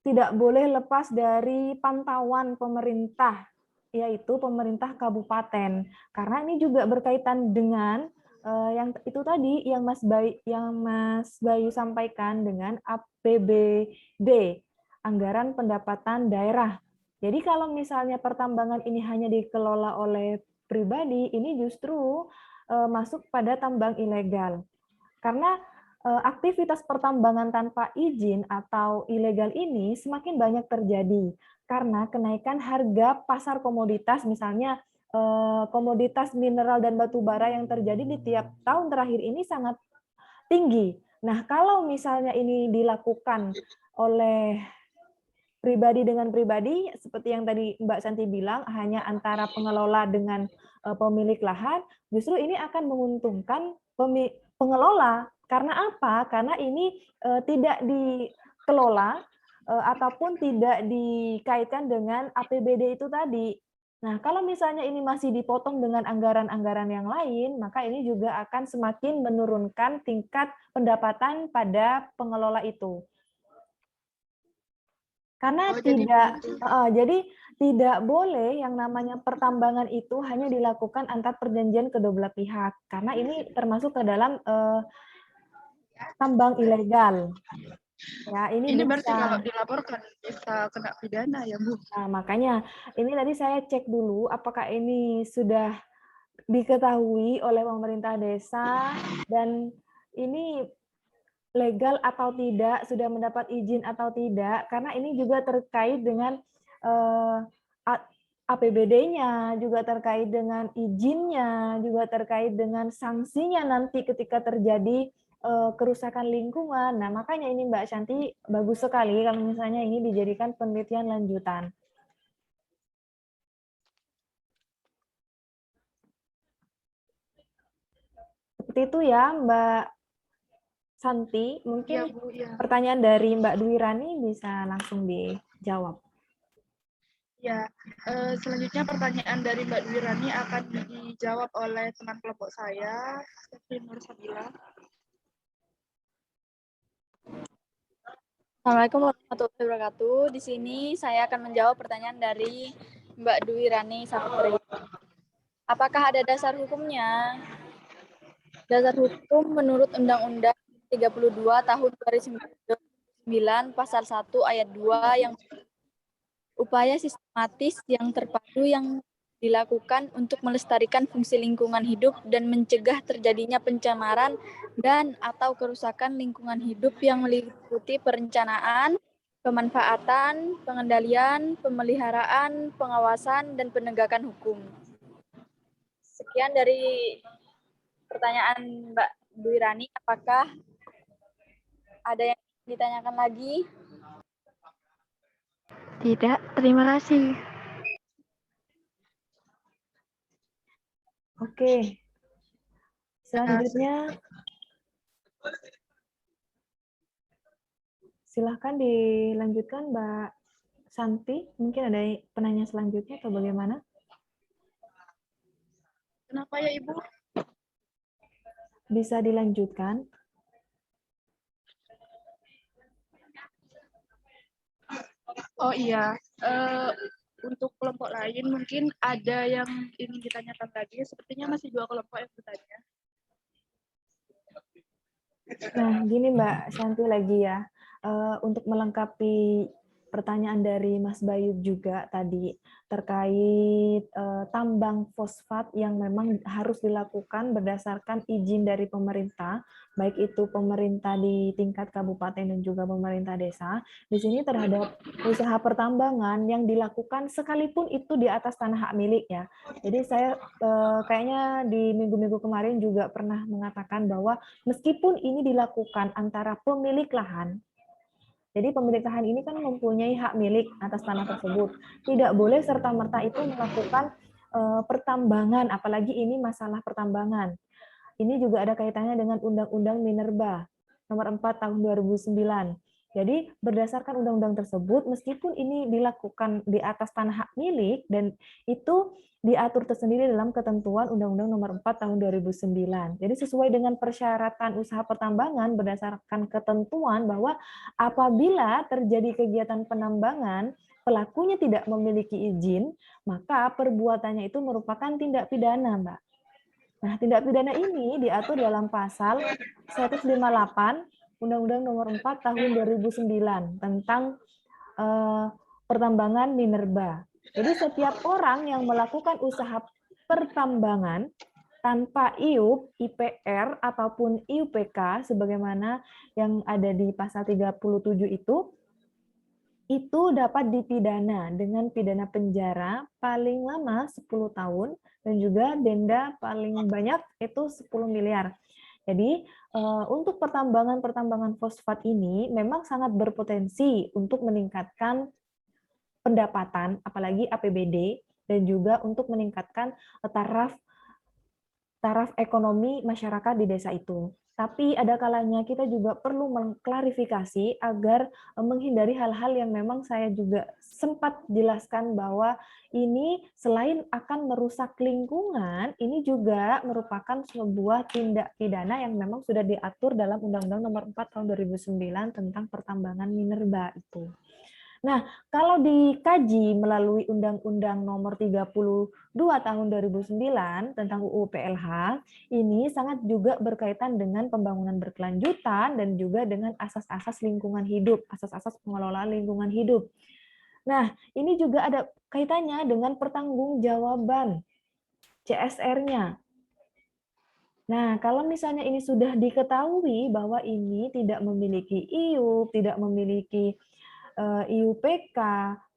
tidak boleh lepas dari pantauan pemerintah, yaitu pemerintah kabupaten. Karena ini juga berkaitan dengan yang itu tadi yang Mas Bayu sampaikan dengan APBD, anggaran pendapatan daerah. Jadi kalau misalnya pertambangan ini hanya dikelola oleh pribadi, ini justru masuk pada tambang ilegal. Karena aktivitas pertambangan tanpa izin atau ilegal ini semakin banyak terjadi karena kenaikan harga pasar komoditas, misalnya komoditas mineral dan batu bara yang terjadi di tiap tahun terakhir ini sangat tinggi. Nah, kalau misalnya ini dilakukan oleh pribadi dengan pribadi, seperti yang tadi Mbak Santi bilang, hanya antara pengelola dengan pemilik lahan, justru ini akan menguntungkan pengelola. Karena apa? Karena ini tidak dikelola ataupun tidak dikaitkan dengan APBD itu tadi. Nah, kalau misalnya ini masih dipotong dengan anggaran-anggaran yang lain, maka ini juga akan semakin menurunkan tingkat pendapatan pada pengelola itu. Karena jadi tidak boleh yang namanya pertambangan itu hanya dilakukan antar perjanjian kedua belah pihak, karena ini termasuk ke dalam tambang ilegal. Ya, ini berarti bisa, kalau dilaporkan bisa kena pidana ya Bu? Nah, makanya ini tadi saya cek dulu apakah ini sudah diketahui oleh pemerintah desa dan ini legal atau tidak, sudah mendapat izin atau tidak, karena ini juga terkait dengan APBD-nya, juga terkait dengan izinnya, juga terkait dengan sanksinya nanti ketika terjadi kerusakan lingkungan. Nah, makanya ini Mbak Shanti bagus sekali kalau misalnya ini dijadikan penelitian lanjutan. Seperti itu ya, Mbak Santi. Mungkin Ya, Bu, ya. pertanyaan dari Mbak Dwi Rani bisa langsung dijawab. Ya, selanjutnya pertanyaan dari Mbak Dwi Rani akan dijawab oleh teman kelompok saya, Stefi Nur Sabila. Assalamualaikum warahmatullahi wabarakatuh. Di sini saya akan menjawab pertanyaan dari Mbak Dwi Rani Saputri. Apakah ada dasar hukumnya? Dasar hukum menurut Undang-Undang 32 tahun 2009 pasal 1 ayat 2 yang upaya sistematis yang terpadu yang dilakukan untuk melestarikan fungsi lingkungan hidup dan mencegah terjadinya pencemaran dan atau kerusakan lingkungan hidup yang meliputi perencanaan, pemanfaatan, pengendalian, pemeliharaan, pengawasan, dan penegakan hukum. Sekian dari pertanyaan Mbak Dwi Rani. Apakah ada yang ditanyakan lagi? Tidak, terima kasih. Oke. Selanjutnya, silahkan dilanjutkan Mbak Santi. Mungkin ada penanya selanjutnya atau bagaimana? Kenapa ya Ibu? Bisa dilanjutkan. Oh iya, untuk kelompok lain mungkin ada yang ingin ditanyakan lagi. Sepertinya masih 2 kelompok yang bertanya. Nah, gini Mbak Santi lagi ya, untuk melengkapi pertanyaan dari Mas Bayu juga tadi terkait tambang fosfat yang memang harus dilakukan berdasarkan izin dari pemerintah, baik itu pemerintah di tingkat kabupaten dan juga pemerintah desa. Di sini terhadap usaha pertambangan yang dilakukan sekalipun itu di atas tanah hak milik ya. Jadi saya kayaknya di minggu-minggu kemarin juga pernah mengatakan bahwa meskipun ini dilakukan antara pemilik lahan, jadi pemilik lahan ini kan mempunyai hak milik atas tanah tersebut. Tidak boleh serta-merta itu melakukan pertambangan, apalagi ini masalah pertambangan. Ini juga ada kaitannya dengan Undang-Undang Minerba nomor 4 tahun 2009. Jadi berdasarkan undang-undang tersebut, meskipun ini dilakukan di atas tanah hak milik dan itu diatur tersendiri dalam ketentuan Undang-Undang nomor 4 tahun 2009. Jadi sesuai dengan persyaratan usaha pertambangan berdasarkan ketentuan bahwa apabila terjadi kegiatan penambangan, pelakunya tidak memiliki izin, maka perbuatannya itu merupakan tindak pidana, Mbak. Nah, tindak pidana ini diatur dalam pasal 158 Undang-Undang Nomor 4 Tahun 2009 tentang pertambangan minerba. Jadi setiap orang yang melakukan usaha pertambangan tanpa IUP, IPR ataupun IUPK sebagaimana yang ada di pasal 37 itu dapat dipidana dengan pidana penjara paling lama 10 tahun dan juga denda paling banyak itu 10 miliar. Jadi untuk pertambangan fosfat ini memang sangat berpotensi untuk meningkatkan pendapatan, apalagi APBD, dan juga untuk meningkatkan taraf ekonomi masyarakat di desa itu. Tapi ada kalanya kita juga perlu mengklarifikasi agar menghindari hal-hal yang memang saya juga sempat jelaskan bahwa ini selain akan merusak lingkungan, ini juga merupakan sebuah tindak pidana yang memang sudah diatur dalam Undang-Undang Nomor 4 Tahun 2009 tentang pertambangan minerba itu. Nah, kalau dikaji melalui Undang-Undang Nomor 32 Tahun 2009 tentang UU PLH, ini sangat juga berkaitan dengan pembangunan berkelanjutan dan juga dengan asas-asas lingkungan hidup, asas-asas pengelolaan lingkungan hidup. Nah, ini juga ada kaitannya dengan pertanggungjawaban CSR-nya. Nah, kalau misalnya ini sudah diketahui bahwa ini tidak memiliki IUP, tidak memiliki IUPK,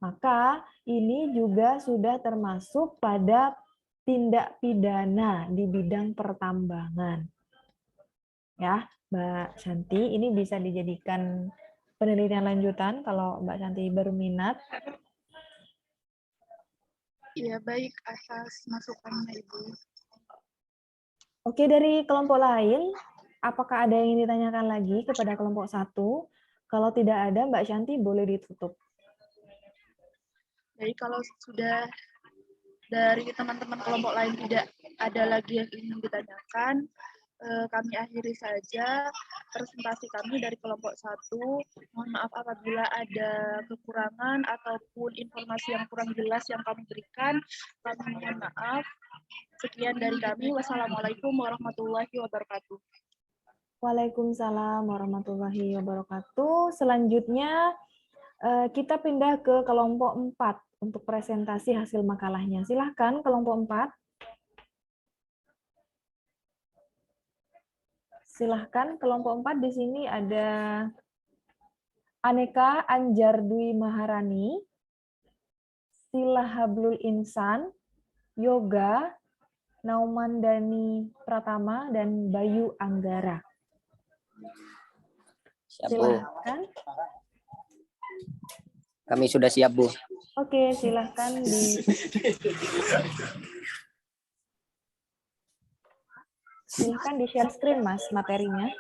maka ini juga sudah termasuk pada tindak pidana di bidang pertambangan. Ya, Mbak Shanti, ini bisa dijadikan penelitian lanjutan kalau Mbak Shanti berminat. Iya, baik, atas masukannya, Ibu. Oke, dari kelompok lain, apakah ada yang ditanyakan lagi kepada kelompok 1? Kalau tidak ada, Mbak Shanti boleh ditutup. Jadi kalau sudah dari teman-teman kelompok lain tidak ada lagi yang ingin ditanyakan, kami akhiri saja presentasi kami dari kelompok 1. Mohon maaf apabila ada kekurangan ataupun informasi yang kurang jelas yang kami berikan. Kami mohon maaf. Sekian dari kami. Wassalamualaikum warahmatullahi wabarakatuh. Waalaikumsalam warahmatullahi wabarakatuh. Selanjutnya kita pindah ke kelompok 4 untuk presentasi hasil makalahnya. Silahkan kelompok 4. Silahkan kelompok 4 di sini ada Aneka Anjardwi Maharani, Sila Hablul Insan, Yoga, Naumandani Pratama, dan Bayu Anggara. Siap, Bu. Silahkan. Kami sudah siap, Bu. Oke, silahkan silahkan di share screen, Mas, materinya.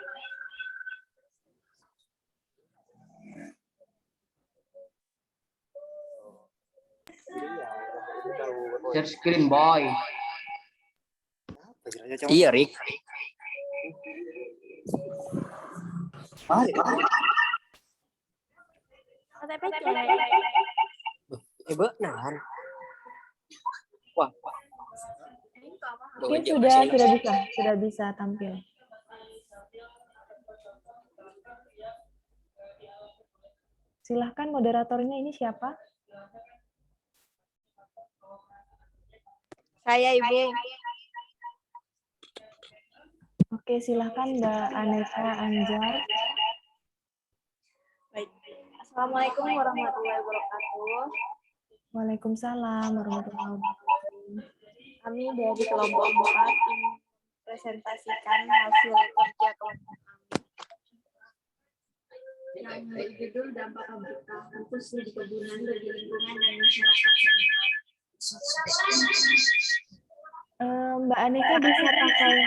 Share screen, boy. Iya, Rick. Ibu, nahan. Wah. Mungkin sudah bisa tampil. Silahkan moderatornya ini siapa? Saya, Ibu. Oke, silahkan Mbak Aneka Anjar. Baik. Assalamualaikum warahmatullahi wabarakatuh. Waalaikumsalam warahmatullahi wabarakatuh. Kami dari kelompok 4 presentasikan hasil kerja kelompok kami yang berjudul dampak pabrik tahu khusus di kebunan bagi lingkungan dan masyarakat. Mbak Aneka bisa pakai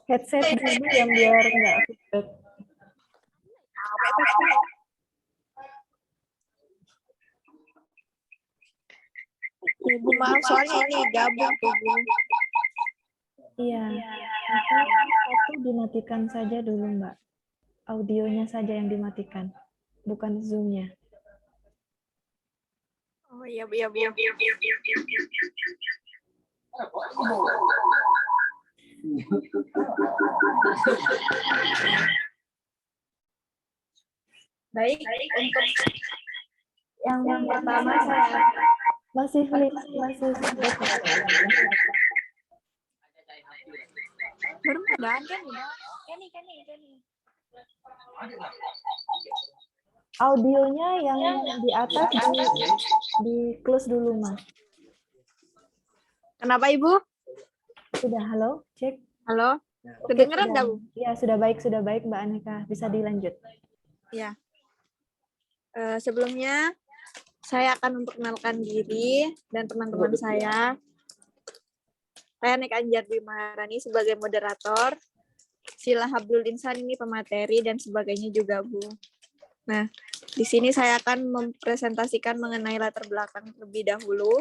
headset dulu yang biar nggak feedback. Ibu maaf soalnya ini gabung tuh Bu. Iya, satu dimatikan saja dulu Mbak. Audionya saja yang dimatikan, bukan Zoom-nya. Oh iya Bu, iya Bu. Baik, untuk yang pertama saya Masih feedback. baru mudahan kan Kenny. Audionya yang di atas di close dulu Mas. Kenapa Ibu? Sudah, halo, cek. Halo, Oke, kedengeran sudah. nggak Bu? Ya, sudah baik Mbak Aneka, bisa dilanjut. Ya. Sebelumnya saya akan memperkenalkan diri dan teman-teman saya. Saya Aneka Anjar Dwi Maharani sebagai moderator. Sila Habdul Insan ini pemateri dan sebagainya juga Bu. Nah, di sini saya akan mempresentasikan mengenai latar belakang terlebih dahulu.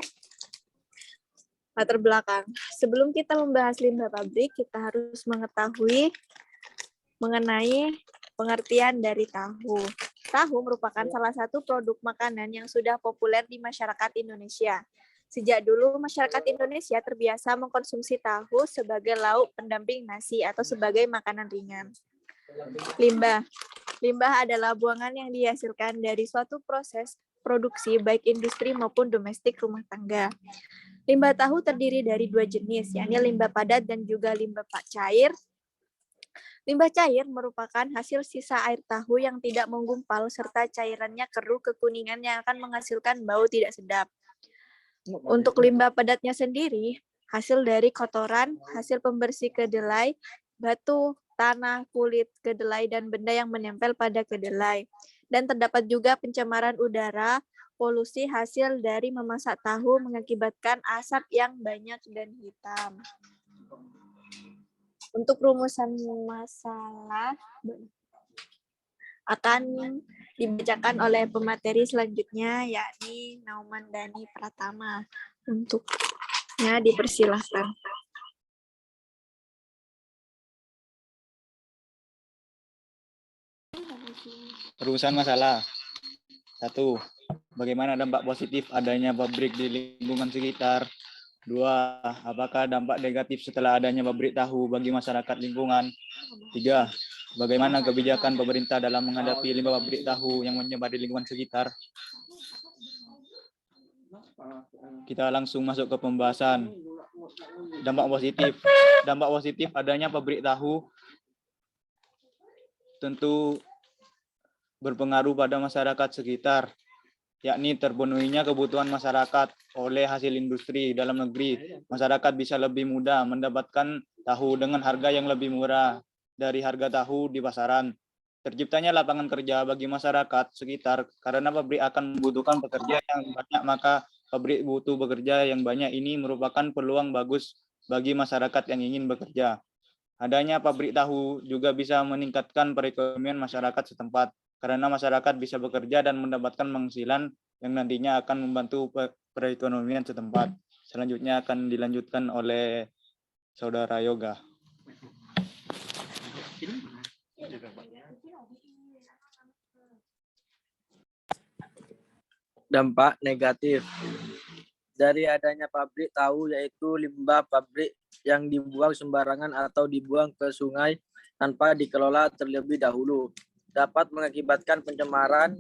Latar belakang. Sebelum kita membahas limbah pabrik, kita harus mengetahui mengenai pengertian dari tahu. Tahu merupakan salah satu produk makanan yang sudah populer di masyarakat Indonesia. Sejak dulu, masyarakat Indonesia terbiasa mengkonsumsi tahu sebagai lauk pendamping nasi atau sebagai makanan ringan. Limbah. Limbah adalah buangan yang dihasilkan dari suatu proses produksi baik industri maupun domestik rumah tangga. Limbah tahu terdiri dari 2 jenis, yakni limbah padat dan juga limbah cair. Limbah cair merupakan hasil sisa air tahu yang tidak menggumpal serta cairannya keruh kekuningan yang akan menghasilkan bau tidak sedap. Untuk limbah padatnya sendiri, hasil dari kotoran, hasil pembersih kedelai, batu, tanah, kulit kedelai, dan benda yang menempel pada kedelai. Dan terdapat juga pencemaran udara, polusi hasil dari memasak tahu mengakibatkan asap yang banyak dan hitam. Untuk rumusan masalah akan dibacakan oleh pemateri selanjutnya, yakni Nauman Dhani Pratama. Untuknya dipersilahkan. Rumusan masalah. 1. Bagaimana dampak positif adanya pabrik di lingkungan sekitar? 2. Apakah dampak negatif setelah adanya pabrik tahu bagi masyarakat lingkungan? 3. Bagaimana kebijakan pemerintah dalam menghadapi limbah pabrik tahu yang menyebar di lingkungan sekitar? Kita langsung masuk ke pembahasan. Dampak positif. Dampak positif adanya pabrik tahu tentu berpengaruh pada masyarakat sekitar, yakni terpenuhinya kebutuhan masyarakat oleh hasil industri dalam negeri. Masyarakat bisa lebih mudah mendapatkan tahu dengan harga yang lebih murah dari harga tahu di pasaran. Terciptanya lapangan kerja bagi masyarakat sekitar karena pabrik akan membutuhkan pekerja yang banyak, maka pabrik butuh bekerja yang banyak. Ini merupakan peluang bagus bagi masyarakat yang ingin bekerja. Adanya pabrik tahu juga bisa meningkatkan perekonomian masyarakat setempat karena masyarakat bisa bekerja dan mendapatkan penghasilan yang nantinya akan membantu perekonomian setempat. Selanjutnya akan dilanjutkan oleh Saudara Yoga. Dampak negatif dari adanya pabrik tahu yaitu limbah pabrik yang dibuang sembarangan atau dibuang ke sungai tanpa dikelola terlebih dahulu dapat mengakibatkan pencemaran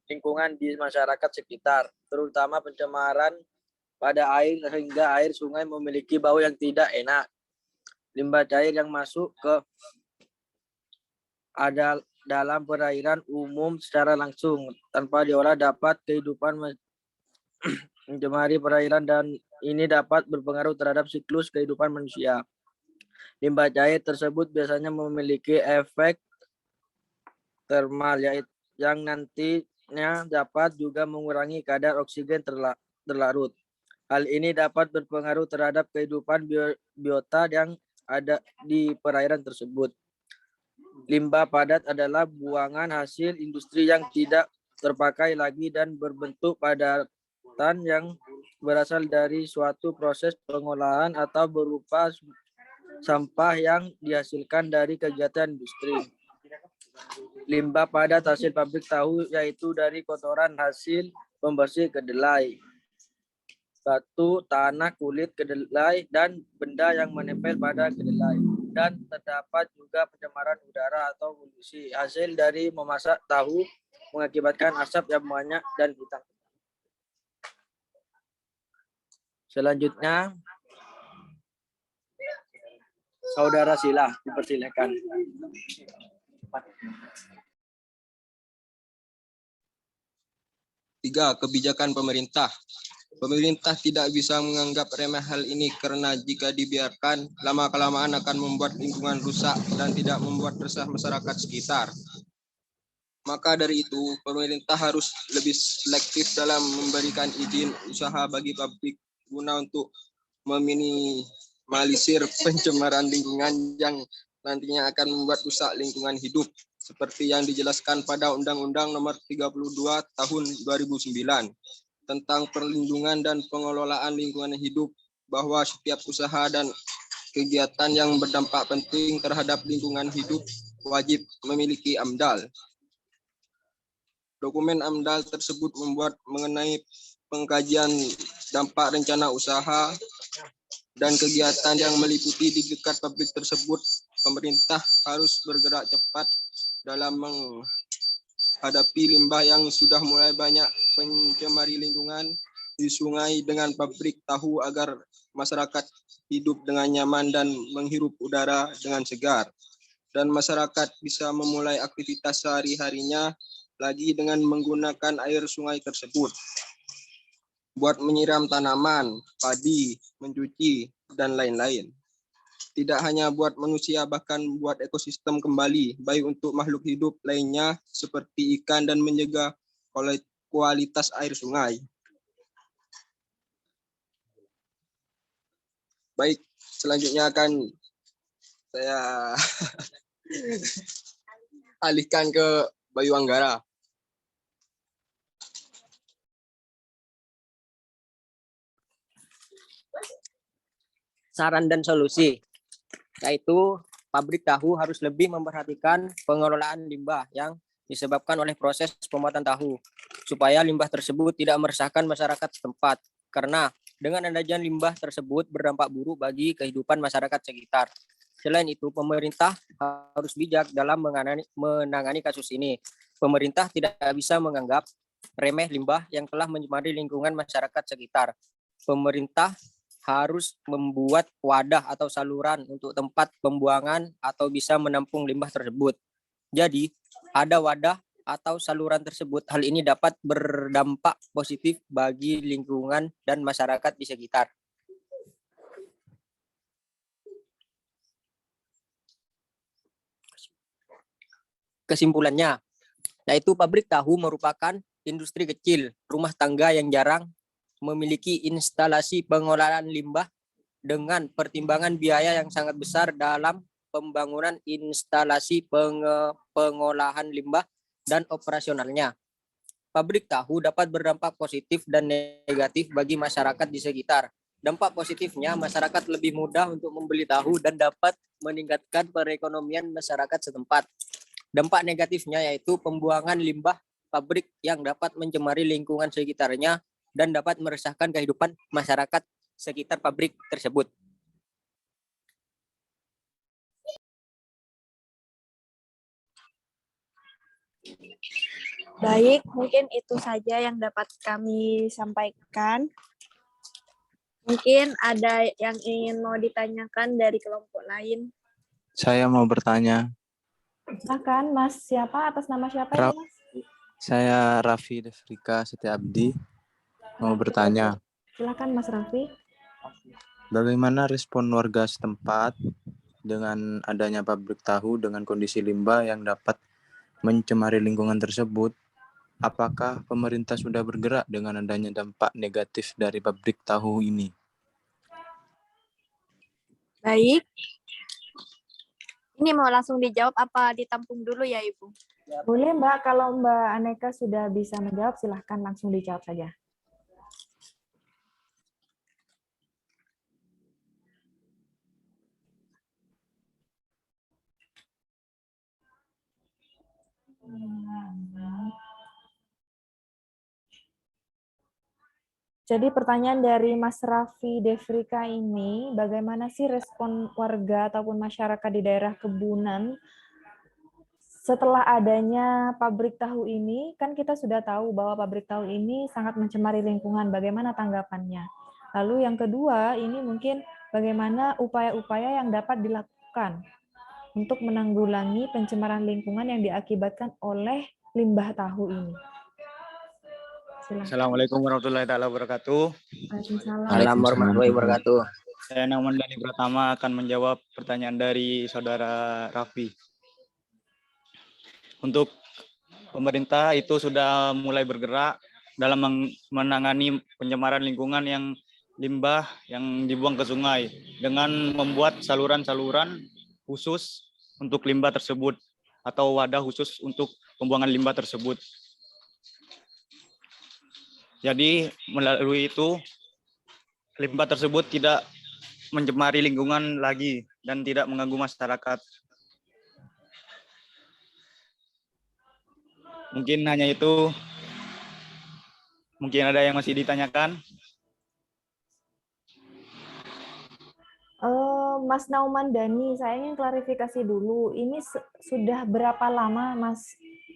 lingkungan di masyarakat sekitar, terutama pencemaran pada air sehingga air sungai memiliki bau yang tidak enak. Limbah cair yang masuk ke ada dalam perairan umum secara langsung tanpa diolah dapat mencemari perairan dan ini dapat berpengaruh terhadap siklus kehidupan manusia. Limbah cair tersebut biasanya memiliki efek termal yang nantinya dapat juga mengurangi kadar oksigen terlarut. Hal ini dapat berpengaruh terhadap kehidupan biota yang ada di perairan tersebut. Limbah padat adalah buangan hasil industri yang tidak terpakai lagi dan berbentuk padatan yang berasal dari suatu proses pengolahan atau berupa sampah yang dihasilkan dari kegiatan industri. Limbah padat hasil pabrik tahu yaitu dari kotoran hasil pembersih kedelai, batu, tanah, kulit kedelai, dan benda yang menempel pada kedelai. Dan terdapat juga pencemaran udara atau polusi hasil dari memasak tahu mengakibatkan asap yang banyak dan hitam. Selanjutnya, Saudara Sila, dipersilakan. Tiga, kebijakan pemerintah. Pemerintah tidak bisa menganggap remeh hal ini karena jika dibiarkan, lama-kelamaan akan membuat lingkungan rusak dan tidak membuat resah masyarakat sekitar. Maka dari itu, pemerintah harus lebih selektif dalam memberikan izin usaha bagi pabrik guna untuk meminimalisir pencemaran lingkungan yang nantinya akan membuat rusak lingkungan hidup, seperti yang dijelaskan pada Undang-Undang Nomor 32 Tahun 2009 tentang perlindungan dan pengelolaan lingkungan hidup, bahwa setiap usaha dan kegiatan yang berdampak penting terhadap lingkungan hidup wajib memiliki AMDAL. Dokumen AMDAL tersebut membuat mengenai pengkajian dampak rencana usaha dan kegiatan yang meliputi di dekat pabrik tersebut. Pemerintah harus bergerak cepat dalam menghadapi limbah yang sudah mulai banyak pencemari lingkungan di sungai dengan pabrik tahu agar masyarakat hidup dengan nyaman dan menghirup udara dengan segar. Dan masyarakat bisa memulai aktivitas sehari-harinya lagi dengan menggunakan air sungai tersebut buat menyiram tanaman, padi, mencuci, dan lain-lain. Tidak hanya buat manusia, bahkan buat ekosistem kembali, baik untuk makhluk hidup lainnya seperti ikan dan menjaga kualitas air sungai. Baik, selanjutnya akan saya alihkan ke Bayu Anggara. Saran dan solusi, yaitu pabrik tahu harus lebih memperhatikan pengelolaan limbah yang disebabkan oleh proses pembuatan tahu, supaya limbah tersebut tidak meresahkan masyarakat setempat, karena dengan adanya limbah tersebut berdampak buruk bagi kehidupan masyarakat sekitar. Selain itu, pemerintah harus bijak dalam menangani kasus ini. Pemerintah tidak bisa menganggap remeh limbah yang telah mencemari lingkungan masyarakat sekitar. Pemerintah harus membuat wadah atau saluran untuk tempat pembuangan atau bisa menampung limbah tersebut. Jadi, ada wadah atau saluran tersebut, hal ini dapat berdampak positif bagi lingkungan dan masyarakat di sekitar. Kesimpulannya, yaitu pabrik tahu merupakan industri kecil, rumah tangga yang jarang memiliki instalasi pengolahan limbah dengan pertimbangan biaya yang sangat besar dalam pembangunan instalasi pengolahan limbah dan operasionalnya. Pabrik tahu dapat berdampak positif dan negatif bagi masyarakat di sekitar. Dampak positifnya, masyarakat lebih mudah untuk membeli tahu dan dapat meningkatkan perekonomian masyarakat setempat. Dampak negatifnya yaitu pembuangan limbah pabrik yang dapat mencemari lingkungan sekitarnya dan dapat meresahkan kehidupan masyarakat sekitar pabrik tersebut. Baik, mungkin itu saja yang dapat kami sampaikan. Mungkin ada yang ingin mau ditanyakan dari kelompok lain. Saya mau bertanya. Silakan, Mas. Siapa? Atas nama siapa ini, Mas? Saya Raffi Defrika Setiabdi. Mau bertanya. Silakan, Mas Raffi. Bagaimana respon warga setempat dengan adanya pabrik tahu dengan kondisi limbah yang dapat mencemari lingkungan tersebut? Apakah pemerintah sudah bergerak dengan adanya dampak negatif dari pabrik tahu ini? Baik. Ini mau langsung dijawab apa ditampung dulu ya, Ibu? Boleh, Mbak. Kalau Mbak Aneka sudah bisa menjawab, silahkan langsung dijawab saja. Jadi pertanyaan dari Mas Raffi Defrika ini, bagaimana sih respon warga ataupun masyarakat di daerah Kebunan setelah adanya pabrik tahu ini? Kan kita sudah tahu bahwa pabrik tahu ini sangat mencemari lingkungan, bagaimana tanggapannya? Lalu yang kedua, ini mungkin bagaimana upaya-upaya yang dapat dilakukan untuk menanggulangi pencemaran lingkungan yang diakibatkan oleh limbah tahu ini? Silahkan. Assalamualaikum warahmatullahi wabarakatuh. Assalamualaikum warahmatullahi wabarakatuh. Saya Nauman Dhani Pratama akan menjawab pertanyaan dari saudara Raffi. Untuk pemerintah itu sudah mulai bergerak dalam menangani pencemaran lingkungan yang limbah yang dibuang ke sungai dengan membuat saluran-saluran khusus untuk limbah tersebut atau wadah khusus untuk pembuangan limbah tersebut. Jadi melalui itu limbah tersebut tidak mencemari lingkungan lagi dan tidak mengganggu masyarakat. Mungkin hanya itu. Mungkin ada yang masih ditanyakan. Mas Nauman Dhani, saya ingin klarifikasi dulu. Ini sudah berapa lama, Mas,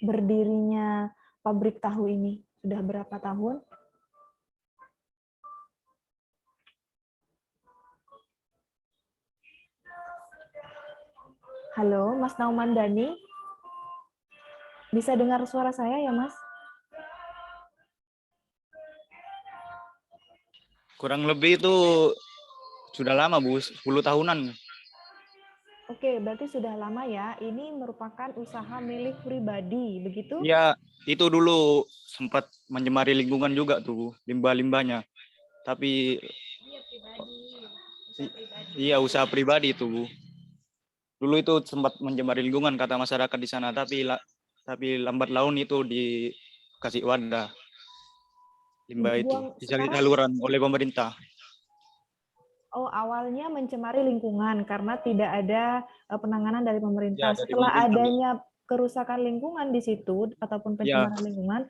berdirinya pabrik tahu ini? Sudah berapa tahun? Halo, Mas Nauman Dhani? Bisa dengar suara saya ya, Mas? Kurang lebih itu sudah lama, Bu, 10 tahunan. Oke, berarti sudah lama ya. Ini merupakan usaha milik pribadi, begitu? Iya, itu dulu sempat mencemari lingkungan juga tuh, limbah-limbahnya. Tapi iya, usaha pribadi itu, Bu. Dulu itu sempat mencemari lingkungan kata masyarakat di sana, tapi lambat laun itu dikasih wadah limbah itu, disaluran oleh pemerintah. Oh, awalnya mencemari lingkungan karena tidak ada penanganan dari pemerintah. Ya, dari Setelah pemerintah. adanya kerusakan lingkungan di situ ataupun pencemaran lingkungan,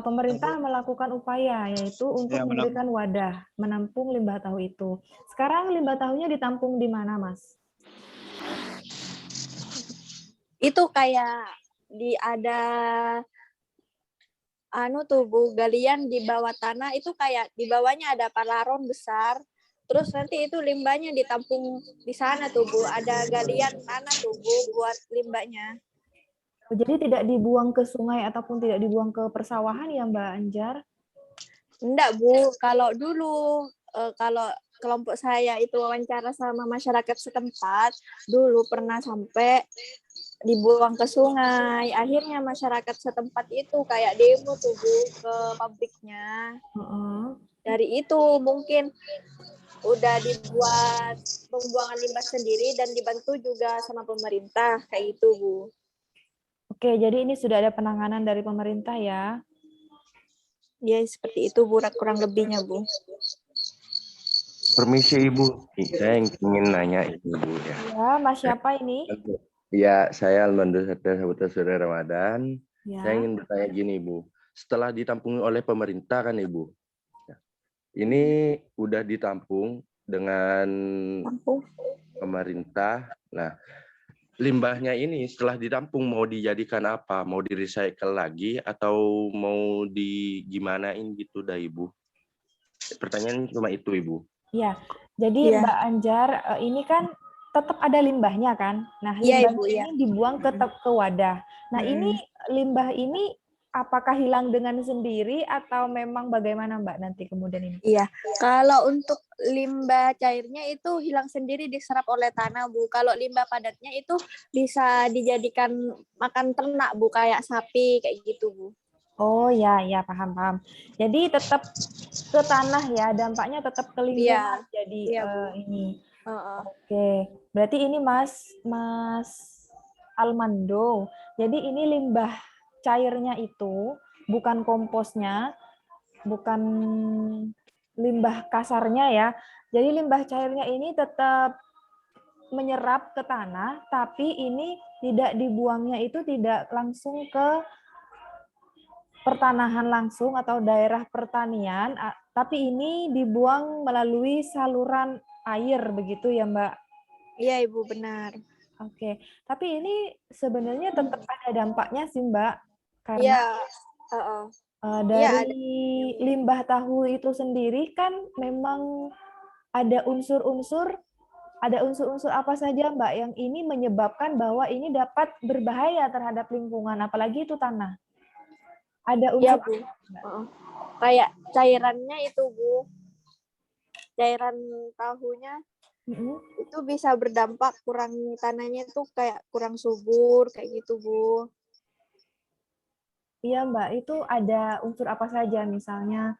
pemerintah melakukan upaya yaitu untuk memberikan wadah menampung limbah tahu itu. Sekarang limbah tahunya ditampung di mana, Mas? Itu kayak ada Bu, galian di bawah tanah itu kayak di bawahnya ada palaron besar. Terus nanti itu limbahnya ditampung di sana tuh, Bu. Ada galian tanah tuh, Bu, buat limbahnya. Jadi tidak dibuang ke sungai ataupun tidak dibuang ke persawahan ya, Mbak Anjar? Enggak, Bu. Kalau dulu, kalau kelompok saya itu wawancara sama masyarakat setempat, dulu pernah sampai dibuang ke sungai. Akhirnya masyarakat setempat itu kayak demo tuh, Bu, ke pabriknya. Dari itu mungkin udah dibuat pembuangan limbah sendiri dan dibantu juga sama pemerintah kayak itu, Bu. Oke, jadi ini sudah ada penanganan dari pemerintah ya? Ya, seperti itu, Bu, kurang lebihnya, Bu. Permisi, Ibu. Saya ingin nanya Ibu ya. Ya, Mas siapa ini? Ya, saya Almando Satya Saputra Surya Ramadan. Ya. Saya ingin bertanya gini, Ibu. Setelah ditampung oleh pemerintah kan, Ibu? Ini udah ditampung dengan pemerintah. Nah, limbahnya ini setelah ditampung mau dijadikan apa? Mau di-recycle lagi atau mau gimanain gitu dah Ibu? Pertanyaan cuma itu Ibu. Iya, jadi Iya. Mbak Anjar, ini kan tetap ada limbahnya kan? Nah, Iya, limbah Ibu, iya. ini dibuang ke wadah. Nah, ini limbah ini apakah hilang dengan sendiri atau memang bagaimana Mbak nanti kemudian ini? Iya, kalau untuk limbah cairnya itu hilang sendiri diserap oleh tanah, Bu. Kalau limbah padatnya itu bisa dijadikan makan ternak, Bu, kayak sapi kayak gitu, Bu. Oh ya, ya paham. Jadi tetap ke tanah ya, dampaknya tetap ke lingkungan. Iya. Jadi Iya, Bu. ini. Oke, berarti ini Mas Almando. Jadi ini limbah cairnya itu bukan komposnya, bukan limbah kasarnya ya. Jadi limbah cairnya ini tetap menyerap ke tanah, tapi ini tidak dibuangnya itu tidak langsung ke pertanahan langsung atau daerah pertanian, tapi ini dibuang melalui saluran air begitu ya Mbak? Iya Ibu, benar. Oke, tapi ini sebenarnya tetap ada dampaknya sih Mbak, karena dari limbah tahu itu sendiri kan memang ada unsur-unsur apa saja Mbak yang ini menyebabkan bahwa ini dapat berbahaya terhadap lingkungan, apalagi itu tanah. Ada unsur Bu. Kayak cairannya itu, Bu. Cairan tahunya itu bisa berdampak kurang tanahnya itu kayak kurang subur kayak gitu, Bu. Iya, Mbak. Itu ada unsur apa saja misalnya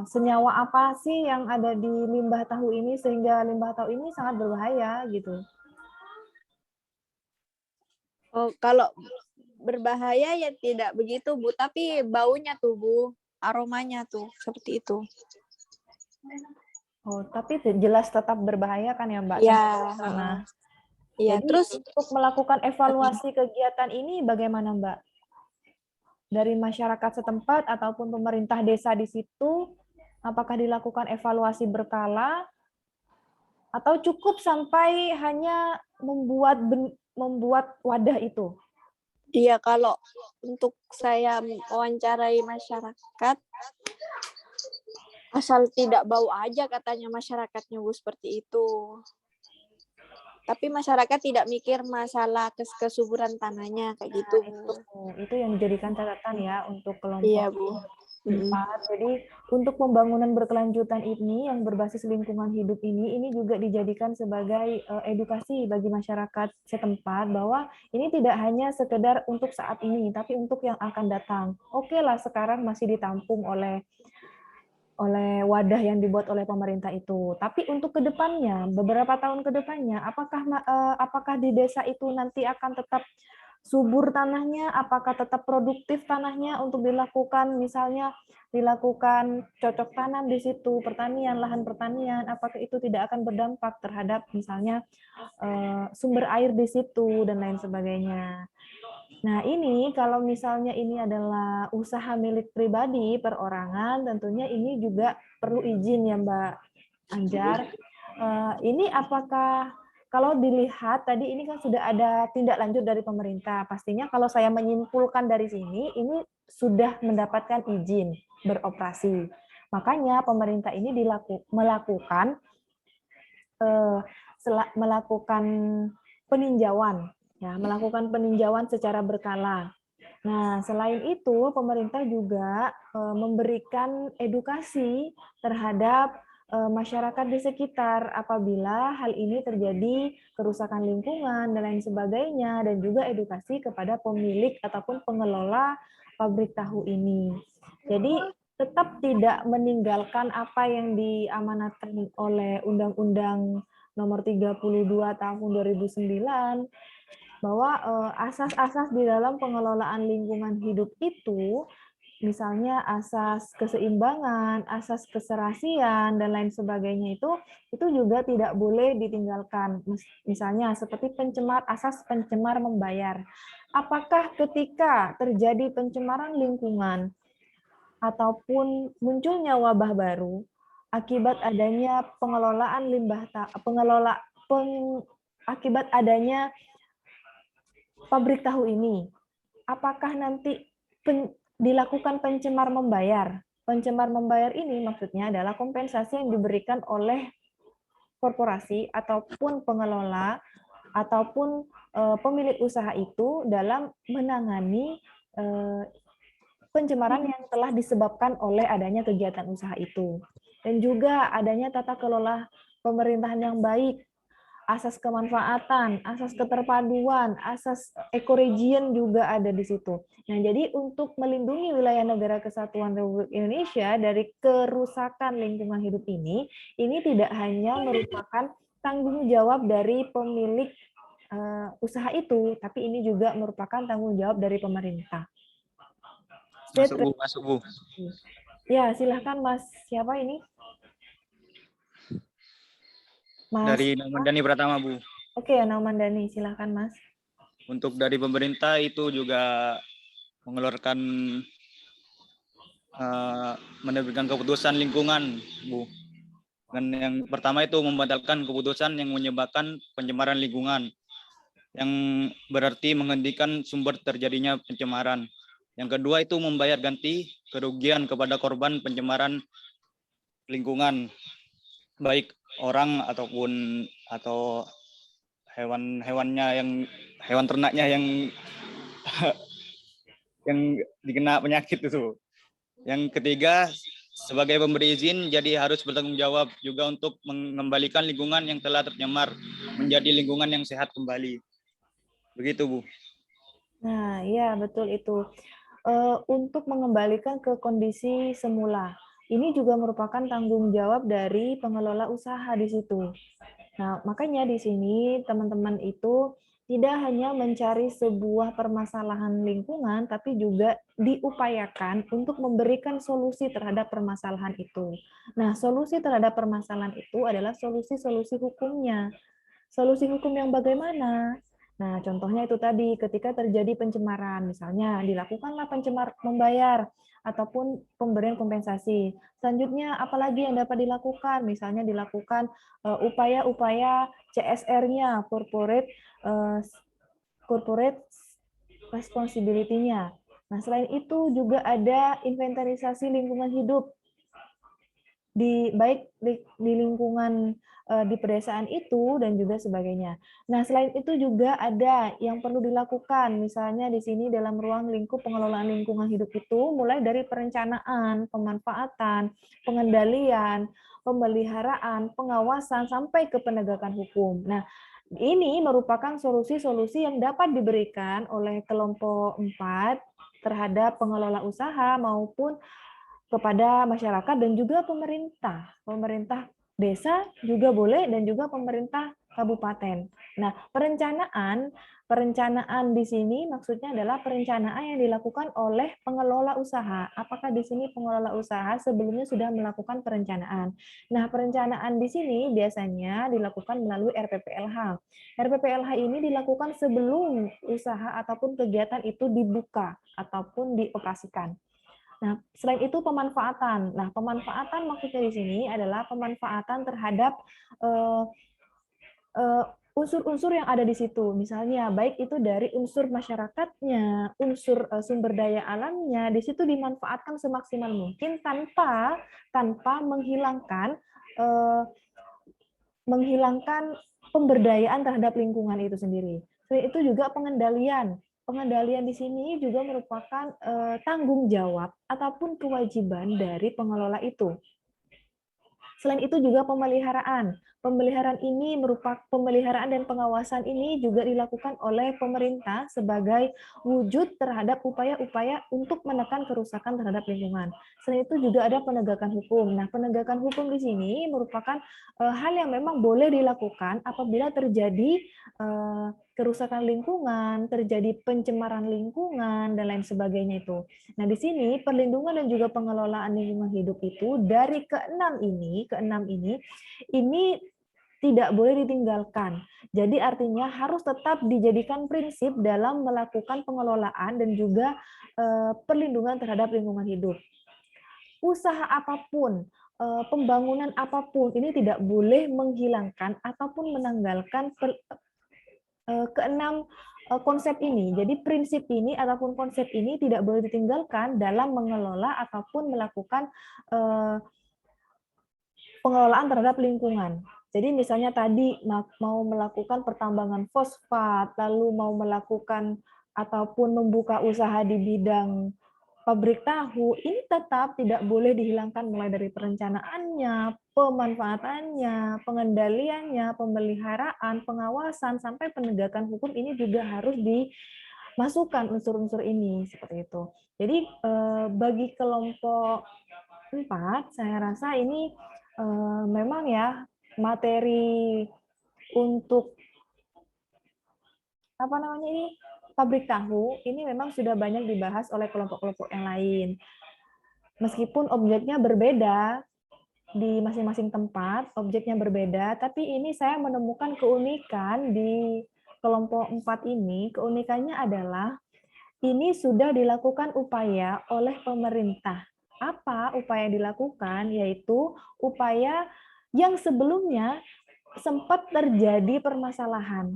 senyawa apa sih yang ada di limbah tahu ini sehingga limbah tahu ini sangat berbahaya gitu. Oh, kalau berbahaya ya tidak begitu, Bu, tapi baunya tuh, Bu, aromanya tuh seperti itu. Oh, tapi jelas tetap berbahaya kan ya, Mbak? Iya. Jadi terus untuk melakukan evaluasi kegiatan ini bagaimana, Mbak? Dari masyarakat setempat ataupun pemerintah desa di situ, apakah dilakukan evaluasi berkala atau cukup sampai hanya membuat wadah itu? Iya, kalau untuk saya wawancarai masyarakat, asal tidak bau aja katanya masyarakatnya, Bu, seperti itu. Tapi masyarakat tidak mikir masalah kesuburan tanahnya kayak gitu, Bu. Itu yang dijadikan catatan ya untuk kelompok. Iya, Bu. 4. Jadi untuk pembangunan berkelanjutan ini yang berbasis lingkungan hidup ini juga dijadikan sebagai edukasi bagi masyarakat setempat bahwa ini tidak hanya sekedar untuk saat ini, tapi untuk yang akan datang. Oke lah, sekarang masih ditampung oleh wadah yang dibuat oleh pemerintah itu. Tapi untuk kedepannya, beberapa tahun kedepannya, apakah di desa itu nanti akan tetap subur tanahnya, apakah tetap produktif tanahnya untuk dilakukan, misalnya dilakukan cocok tanam di situ, pertanian, lahan pertanian, apakah itu tidak akan berdampak terhadap misalnya sumber air di situ dan lain sebagainya. Nah ini kalau misalnya ini adalah usaha milik pribadi, perorangan, tentunya ini juga perlu izin ya Mbak Anjar. Ini apakah kalau dilihat tadi ini kan sudah ada tindak lanjut dari pemerintah, pastinya kalau saya menyimpulkan dari sini, ini sudah mendapatkan izin beroperasi. Makanya pemerintah ini melakukan peninjauan, ya, melakukan peninjauan secara berkala. Nah, selain itu, pemerintah juga memberikan edukasi terhadap masyarakat di sekitar apabila hal ini terjadi kerusakan lingkungan dan lain sebagainya, dan juga edukasi kepada pemilik ataupun pengelola pabrik tahu ini. Jadi tetap tidak meninggalkan apa yang diamanatkan oleh Undang-Undang Nomor 32 Tahun 2009 bahwa asas-asas di dalam pengelolaan lingkungan hidup itu, misalnya asas keseimbangan, asas keserasian, dan lain sebagainya itu juga tidak boleh ditinggalkan. Misalnya seperti asas pencemar membayar. Apakah ketika terjadi pencemaran lingkungan ataupun munculnya wabah baru akibat adanya pengelolaan akibat adanya pabrik tahu ini, apakah nanti dilakukan pencemar membayar? Pencemar membayar ini maksudnya adalah kompensasi yang diberikan oleh korporasi ataupun pengelola ataupun pemilik usaha itu dalam menangani pencemaran yang telah disebabkan oleh adanya kegiatan usaha itu. Dan juga adanya tata kelola pemerintahan yang baik, asas kemanfaatan, asas keterpaduan, asas ekoregion juga ada di situ. Nah, jadi untuk melindungi wilayah negara kesatuan Republik Indonesia dari kerusakan lingkungan hidup ini tidak hanya merupakan tanggung jawab dari pemilik usaha itu, tapi ini juga merupakan tanggung jawab dari pemerintah. Masuk, Bu. Ya, silahkan Mas. Siapa ini? Mas. Dari Nauman Dhani Pratama, Bu. Oke, Nauman Dhani, silahkan Mas. Untuk dari pemerintah itu juga mengeluarkan menerbitkan keputusan lingkungan, Bu. Dan yang pertama itu membatalkan keputusan yang menyebabkan pencemaran lingkungan, yang berarti menghentikan sumber terjadinya pencemaran. Yang kedua itu membayar ganti kerugian kepada korban pencemaran lingkungan, baik orang atau hewan-hewannya, yang hewan ternaknya yang dikena penyakit itu. Yang ketiga, sebagai pemberi izin jadi harus bertanggung jawab juga untuk mengembalikan lingkungan yang telah tercemar menjadi lingkungan yang sehat kembali. Begitu, Bu. Nah, ya betul itu. Untuk mengembalikan ke kondisi semula. Ini juga merupakan tanggung jawab dari pengelola usaha di situ. Nah, makanya di sini teman-teman itu tidak hanya mencari sebuah permasalahan lingkungan, tapi juga diupayakan untuk memberikan solusi terhadap permasalahan itu. Nah, solusi terhadap permasalahan itu adalah solusi-solusi hukumnya. Solusi hukum yang bagaimana? Nah, contohnya itu tadi, ketika terjadi pencemaran, misalnya dilakukanlah pencemar membayar ataupun pemberian kompensasi. Selanjutnya, apalagi yang dapat dilakukan? Misalnya dilakukan upaya-upaya CSR-nya, corporate responsibility-nya. Nah, selain itu juga ada inventarisasi lingkungan hidup, baik di lingkungan di pedesaan itu dan juga sebagainya. Nah, selain itu juga ada yang perlu dilakukan, misalnya di sini dalam ruang lingkup pengelolaan lingkungan hidup itu mulai dari perencanaan, pemanfaatan, pengendalian, pemeliharaan, pengawasan sampai ke penegakan hukum. Nah, ini merupakan solusi-solusi yang dapat diberikan oleh kelompok 4 terhadap pengelola usaha maupun kepada masyarakat dan juga pemerintah. Pemerintah desa juga boleh dan juga pemerintah kabupaten. Nah, perencanaan di sini maksudnya adalah perencanaan yang dilakukan oleh pengelola usaha. Apakah di sini pengelola usaha sebelumnya sudah melakukan perencanaan? Nah, perencanaan di sini biasanya dilakukan melalui RPPLH. RPPLH ini dilakukan sebelum usaha ataupun kegiatan itu dibuka ataupun dioperasikan. Nah, selain itu pemanfaatan. Nah, pemanfaatan maksudnya di sini adalah pemanfaatan terhadap unsur-unsur yang ada di situ. Misalnya, baik itu dari unsur masyarakatnya, unsur sumber daya alamnya, di situ dimanfaatkan semaksimal mungkin tanpa menghilangkan pemberdayaan terhadap lingkungan itu sendiri. Selain itu juga pengendalian. Pengendalian di sini juga merupakan tanggung jawab ataupun kewajiban dari pengelola itu. Selain itu juga pemeliharaan. Pemeliharaan dan pengawasan ini juga dilakukan oleh pemerintah sebagai wujud terhadap upaya-upaya untuk menekan kerusakan terhadap lingkungan. Selain itu juga ada penegakan hukum. Nah, penegakan hukum di sini merupakan hal yang memang boleh dilakukan apabila terjadi kerusakan lingkungan, terjadi pencemaran lingkungan, dan lain sebagainya itu. Nah, di sini perlindungan dan juga pengelolaan lingkungan hidup itu dari keenam ini tidak boleh ditinggalkan. Jadi artinya harus tetap dijadikan prinsip dalam melakukan pengelolaan dan juga perlindungan terhadap lingkungan hidup. Usaha apapun, pembangunan apapun, ini tidak boleh menghilangkan ataupun menanggalkan keenam konsep ini. Jadi prinsip ini ataupun konsep ini tidak boleh ditinggalkan dalam mengelola ataupun melakukan pengelolaan terhadap lingkungan. Jadi misalnya tadi mau melakukan pertambangan fosfat, lalu mau melakukan ataupun membuka usaha di bidang pabrik tahu, ini tetap tidak boleh dihilangkan mulai dari perencanaannya, pemanfaatannya, pengendaliannya, pemeliharaan, pengawasan, sampai penegakan hukum ini juga harus dimasukkan unsur-unsur ini, seperti itu. Jadi bagi kelompok 4, saya rasa ini memang ya materi untuk pabrik tahu ini memang sudah banyak dibahas oleh kelompok-kelompok yang lain. Meskipun objeknya berbeda di masing-masing tempat, objeknya berbeda, tapi ini saya menemukan keunikan di kelompok 4 ini. Keunikannya adalah ini sudah dilakukan upaya oleh pemerintah. Apa upaya yang dilakukan? Yaitu upaya yang sebelumnya sempat terjadi permasalahan.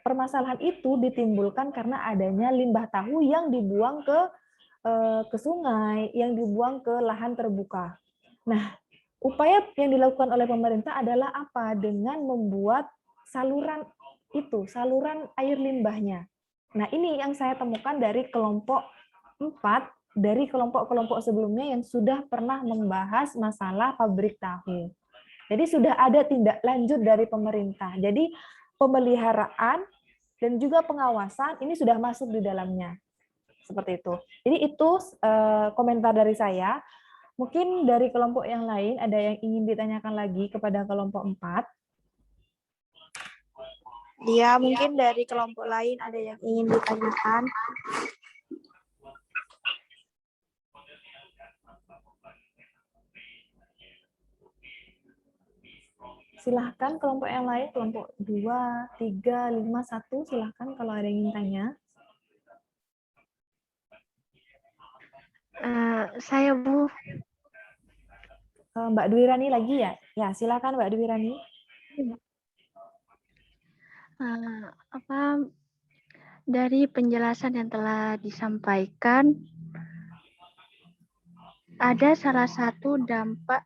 Permasalahan itu ditimbulkan karena adanya limbah tahu yang dibuang ke sungai, yang dibuang ke lahan terbuka. Nah, upaya yang dilakukan oleh pemerintah adalah apa? Dengan membuat saluran air limbahnya. Nah, ini yang saya temukan dari kelompok 4, dari kelompok-kelompok sebelumnya yang sudah pernah membahas masalah pabrik tahu. Jadi sudah ada tindak lanjut dari pemerintah. Jadi pemeliharaan dan juga pengawasan ini sudah masuk di dalamnya. Seperti itu. Jadi itu komentar dari saya. Mungkin dari kelompok yang lain ada yang ingin ditanyakan lagi kepada kelompok 4. Ya, mungkin dari kelompok lain ada yang ingin ditanyakan. Silahkan kelompok yang lain, kelompok 2, 3, 5, 1, silahkan kalau ada yang ingin tanya. Saya, Bu. Mbak Dwi Rani lagi ya? Ya, silahkan Mbak Dwi Rani. Dari penjelasan yang telah disampaikan, ada salah satu dampak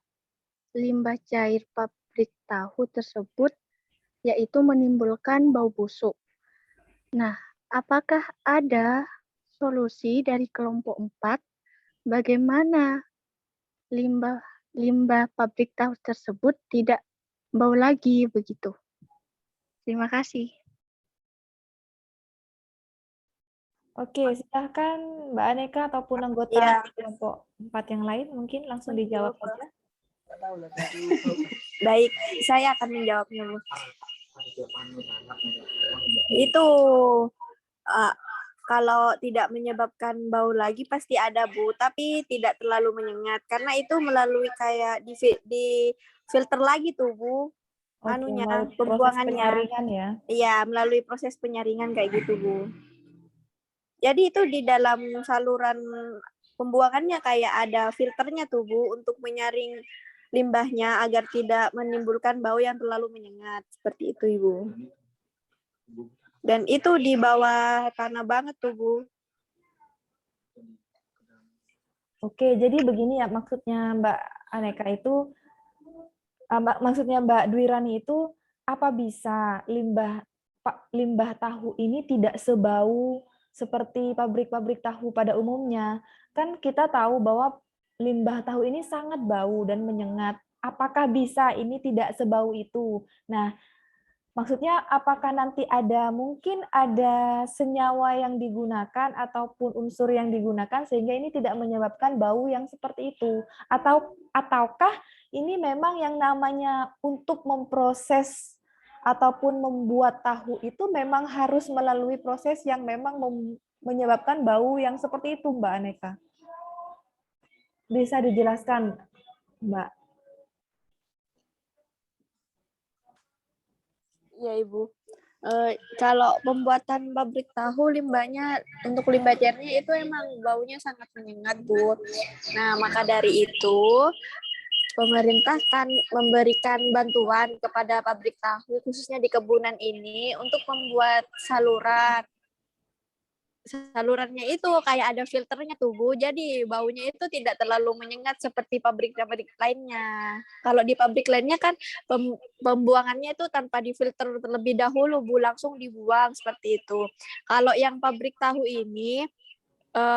limbah cair pabrik tahu tersebut, yaitu menimbulkan bau busuk. Nah, apakah ada solusi dari kelompok 4 bagaimana limbah pabrik tahu tersebut tidak bau lagi begitu? Terima kasih. Oke, silahkan Mbak Aneka ataupun anggota kelompok 4 yang lain mungkin langsung dijawab saja. Baik, saya akan menjawabnya, Bu. Itu kalau tidak menyebabkan bau lagi pasti ada, Bu, tapi tidak terlalu menyengat karena itu melalui kayak di filter lagi tuh, Bu. Melalui proses pembuangannya. penyaringan ya. Iya, melalui proses penyaringan kayak gitu, Bu. Jadi itu di dalam saluran pembuangannya kayak ada filternya tuh, Bu, untuk menyaring limbahnya agar tidak menimbulkan bau yang terlalu menyengat. Seperti itu, Ibu. Dan itu di bawah tanah banget tuh, Bu. Oke, jadi begini ya maksudnya Mbak Aneka itu, maksudnya Mbak Dwi Rani itu, apa bisa limbah tahu ini tidak sebau seperti pabrik-pabrik tahu pada umumnya? Kan kita tahu bahwa limbah tahu ini sangat bau dan menyengat. Apakah bisa ini tidak sebau itu? Nah, maksudnya apakah nanti mungkin ada senyawa yang digunakan ataupun unsur yang digunakan sehingga ini tidak menyebabkan bau yang seperti itu? Ataukah ini memang yang namanya untuk memproses ataupun membuat tahu itu memang harus melalui proses yang memang menyebabkan bau yang seperti itu, Mbak Aneka? Bisa dijelaskan, Mbak? Ya, Ibu. Kalau pembuatan pabrik tahu limbahnya untuk limbah cairnya itu emang baunya sangat menyengat, Bu. Nah, maka dari itu pemerintah kan memberikan bantuan kepada pabrik tahu, khususnya di kebunan ini, untuk membuat saluran. Salurannya itu kayak ada filternya tuh Bu, jadi baunya itu tidak terlalu menyengat seperti pabrik-pabrik lainnya. Kalau di pabrik lainnya kan pembuangannya itu tanpa difilter terlebih dahulu Bu, langsung dibuang seperti itu. Kalau yang pabrik tahu ini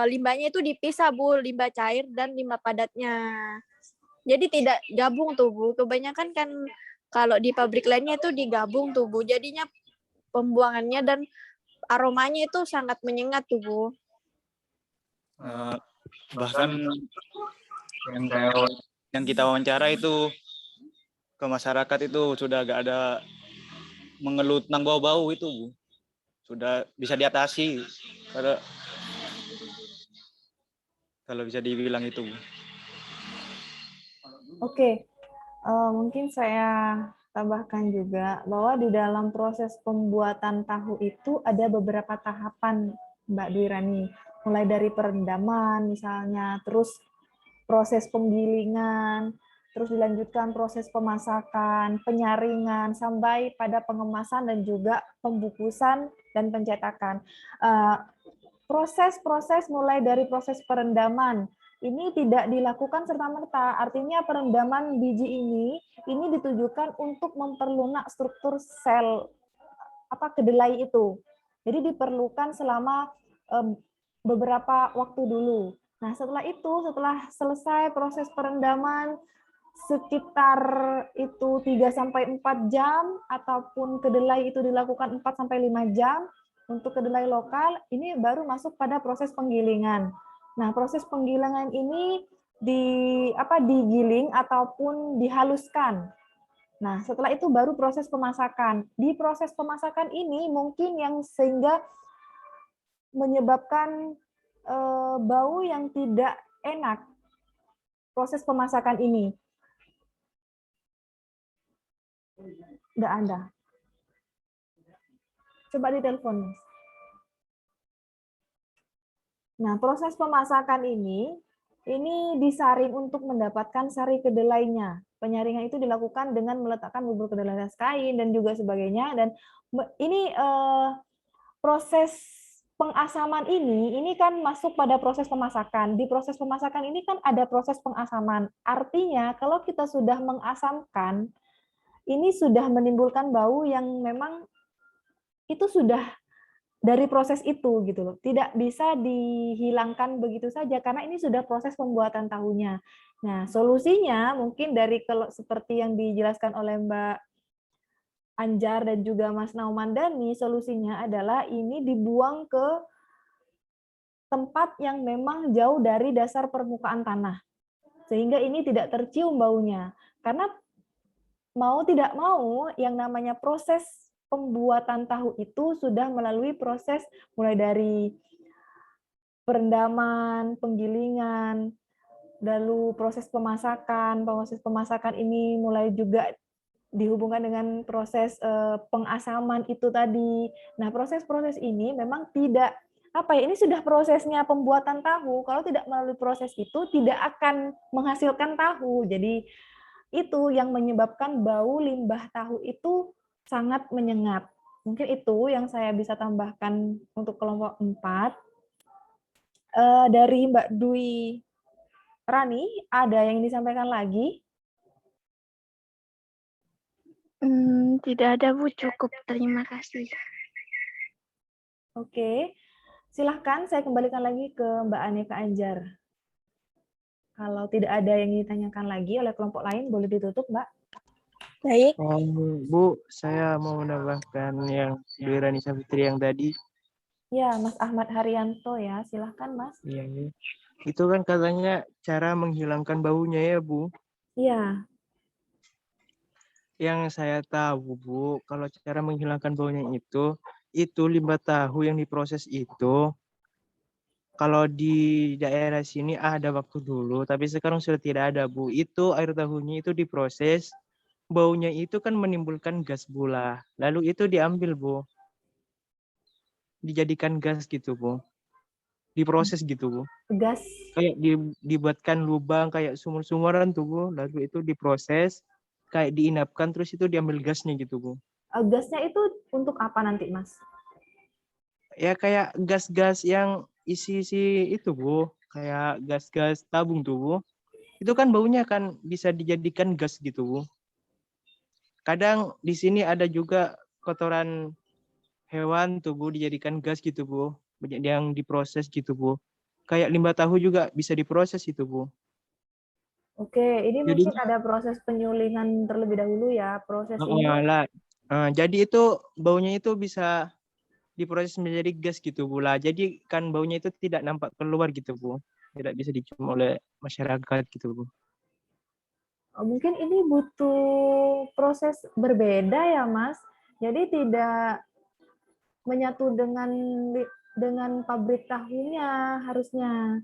limbahnya itu dipisah Bu, limbah cair dan limbah padatnya. Jadi tidak gabung tuh Bu, kebanyakan kan kalau di pabrik lainnya itu digabung tuh Bu, jadinya pembuangannya dan aromanya itu sangat menyengat tuh Bu. Bahkan yang kita wawancara itu ke masyarakat itu sudah agak ada mengeluh tentang bau-bau itu Bu. Sudah bisa diatasi kalau bisa dibilang itu Bu. Oke, mungkin saya tambahkan juga bahwa di dalam proses pembuatan tahu itu ada beberapa tahapan, Mbak Dwi Rani. Mulai dari perendaman misalnya, terus proses penggilingan, terus dilanjutkan proses pemasakan, penyaringan, sampai pada pengemasan dan juga pembukusan dan pencetakan. Proses-proses mulai dari proses perendaman, ini tidak dilakukan serta-merta. Artinya perendaman biji ini ditujukan untuk memperlunak struktur sel kedelai itu. Jadi diperlukan selama beberapa waktu dulu. Nah, setelah selesai proses perendaman sekitar itu 3-4 jam ataupun kedelai itu dilakukan 4-5 jam untuk kedelai lokal, ini baru masuk pada proses penggilingan. Nah, proses penggilingan ini digiling ataupun dihaluskan. Nah, setelah itu baru proses pemasakan. Di proses pemasakan ini mungkin yang sehingga menyebabkan bau yang tidak enak. Proses pemasakan ini. Nggak ada. Coba ditelepon, Mas. Nah, proses pemasakan ini disaring untuk mendapatkan sari kedelainya. Penyaringan itu dilakukan dengan meletakkan bubur kedelai atas kain dan juga sebagainya. Dan ini proses pengasaman ini kan masuk pada proses pemasakan. Di proses pemasakan ini kan ada proses pengasaman. Artinya kalau kita sudah mengasamkan, ini sudah menimbulkan bau yang memang itu sudah dari proses itu gitu loh. Tidak bisa dihilangkan begitu saja karena ini sudah proses pembuatan tahunya. Nah, solusinya mungkin dari seperti yang dijelaskan oleh Mbak Anjar dan juga Mas Naumandani, solusinya adalah ini dibuang ke tempat yang memang jauh dari dasar permukaan tanah. Sehingga ini tidak tercium baunya. Karena mau tidak mau yang namanya proses pembuatan tahu itu sudah melalui proses mulai dari perendaman, penggilingan, lalu proses pemasakan. Proses pemasakan ini mulai juga dihubungkan dengan proses pengasaman itu tadi. Nah, proses-proses ini memang tidak ini sudah prosesnya pembuatan tahu. Kalau tidak melalui proses itu tidak akan menghasilkan tahu. Jadi itu yang menyebabkan bau limbah tahu itu sangat menyengat. Mungkin itu yang saya bisa tambahkan untuk kelompok 4. Dari Mbak Dwi Rani, ada yang disampaikan lagi? Tidak ada Bu, cukup. Terima kasih. Oke, silahkan saya kembalikan lagi ke Mbak Aneka Anjar. Kalau tidak ada yang ditanyakan lagi oleh kelompok lain, boleh ditutup, Mbak. Baik. Bu, saya mau menambahkan yang Dwi Rani Savitri yang tadi. Ya, Mas Ahmad Haryanto ya, silahkan Mas. Iya. Itu kan katanya cara menghilangkan baunya ya, Bu? Iya. Yang saya tahu, Bu, kalau cara menghilangkan baunya itu limbah tahu yang diproses itu, kalau di daerah sini ada waktu dulu, tapi sekarang sudah tidak ada, Bu. Itu air tahunya itu diproses, baunya itu kan menimbulkan gas gula. Lalu itu diambil, Bu. Dijadikan gas gitu, Bu. diproses gitu Bu. Gas. Kayak dibuatkan lubang kayak sumur-sumuran tuh Bu, lalu itu diproses kayak diinapkan terus itu diambil gasnya gitu Bu. Gasnya itu untuk apa nanti Mas? Ya kayak gas-gas yang isi-isi itu Bu, kayak gas-gas tabung tuh Bu. Itu kan baunya kan bisa dijadikan gas gitu Bu. Kadang di sini ada juga kotoran hewan tuh Bu dijadikan gas gitu Bu. Banyak yang diproses gitu Bu. Kayak limbah tahu juga bisa diproses itu Bu. Oke, ini Jadi mungkin ada proses penyulingan terlebih dahulu ya. Proses ini. jadi itu baunya itu bisa diproses menjadi gas gitu Bu lah. Jadi kan baunya itu tidak nampak keluar gitu Bu. Tidak bisa dicium oleh masyarakat gitu Bu. Mungkin ini butuh proses berbeda ya Mas. Jadi tidak menyatu dengan pabrik tahunya harusnya.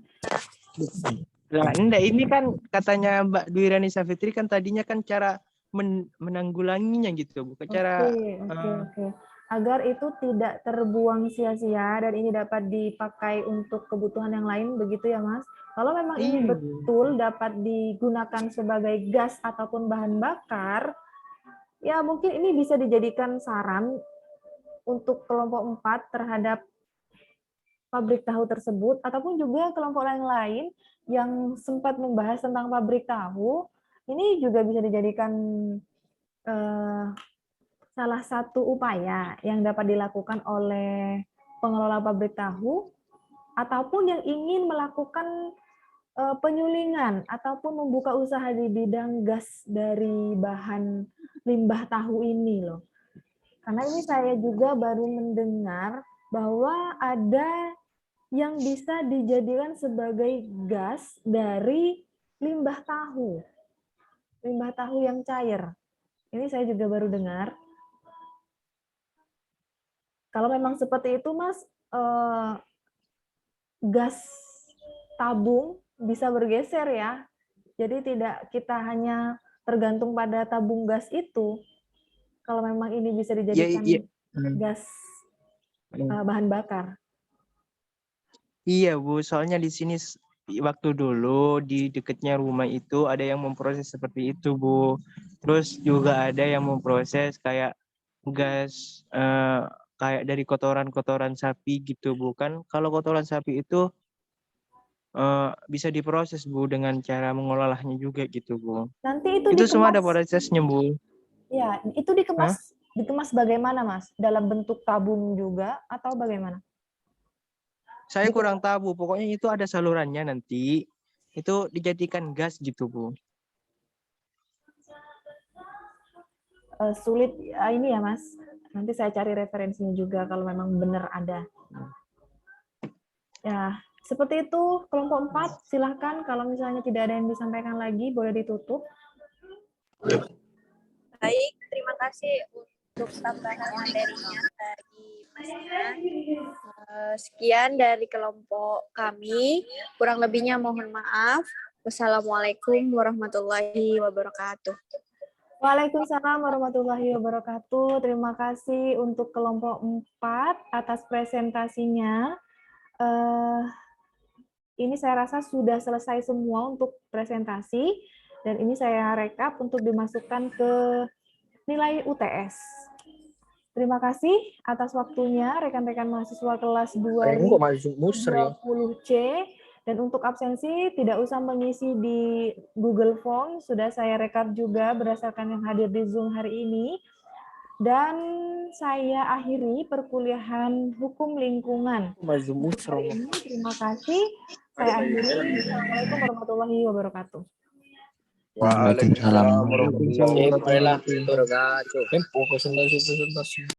Lah, enggak, ini kan katanya Mbak Dwi Rani Safitri kan tadinya kan cara menanggulanginya gitu, bukan cara Oke. Agar itu tidak terbuang sia-sia dan ini dapat dipakai untuk kebutuhan yang lain, begitu ya Mas? Kalau memang ini betul dapat digunakan sebagai gas ataupun bahan bakar, ya mungkin ini bisa dijadikan saran untuk kelompok 4 terhadap pabrik tahu tersebut, ataupun juga kelompok lain yang sempat membahas tentang pabrik tahu, ini juga bisa dijadikan salah satu upaya yang dapat dilakukan oleh pengelola pabrik tahu, ataupun yang ingin melakukan penyulingan, ataupun membuka usaha di bidang gas dari bahan limbah tahu ini loh. Karena ini saya juga baru mendengar bahwa ada yang bisa dijadikan sebagai gas dari limbah tahu yang cair. Ini saya juga baru dengar. Kalau memang seperti itu, Mas, gas tabung bisa bergeser ya. Jadi tidak kita hanya tergantung pada tabung gas itu. Kalau memang ini bisa dijadikan gas bahan bakar. Iya Bu, soalnya di sini waktu dulu di dekatnya rumah itu ada yang memproses seperti itu Bu. Terus juga ada yang memproses kayak gas kayak dari kotoran-kotoran sapi gitu Bu. Kan kalau kotoran sapi itu bisa diproses Bu dengan cara mengolahnya juga gitu Bu. Nanti itu semua ada prosesnya Bu. Ya, itu dikemas bagaimana Mas? Dalam bentuk tabung juga atau bagaimana? Saya kurang tahu, pokoknya itu ada salurannya nanti, itu dijadikan gas gitu Bu. Sulit ini ya Mas, nanti saya cari referensinya juga kalau memang benar ada. Ya, seperti itu kelompok 4, silahkan kalau misalnya tidak ada yang disampaikan lagi, boleh ditutup. Baik, terima kasih untuk tambahan materinya dari Masnya. Sekian dari kelompok kami. Kurang lebihnya mohon maaf. Wassalamualaikum warahmatullahi wabarakatuh. Waalaikumsalam warahmatullahi wabarakatuh. Terima kasih untuk kelompok 4 atas presentasinya. Ini saya rasa sudah selesai semua untuk presentasi. Dan ini saya rekap untuk dimasukkan ke nilai UTS. Terima kasih atas waktunya rekan-rekan mahasiswa kelas 2020C. Dan untuk absensi tidak usah mengisi di Google Form, sudah saya rekap juga berdasarkan yang hadir di Zoom hari ini. Dan saya akhiri perkuliahan hukum lingkungan. Terima kasih. Saya akhiri. Assalamualaikum warahmatullahi wabarakatuh. Waalaikumsalam warahmatullahi wabarakatuh. Terima kasih.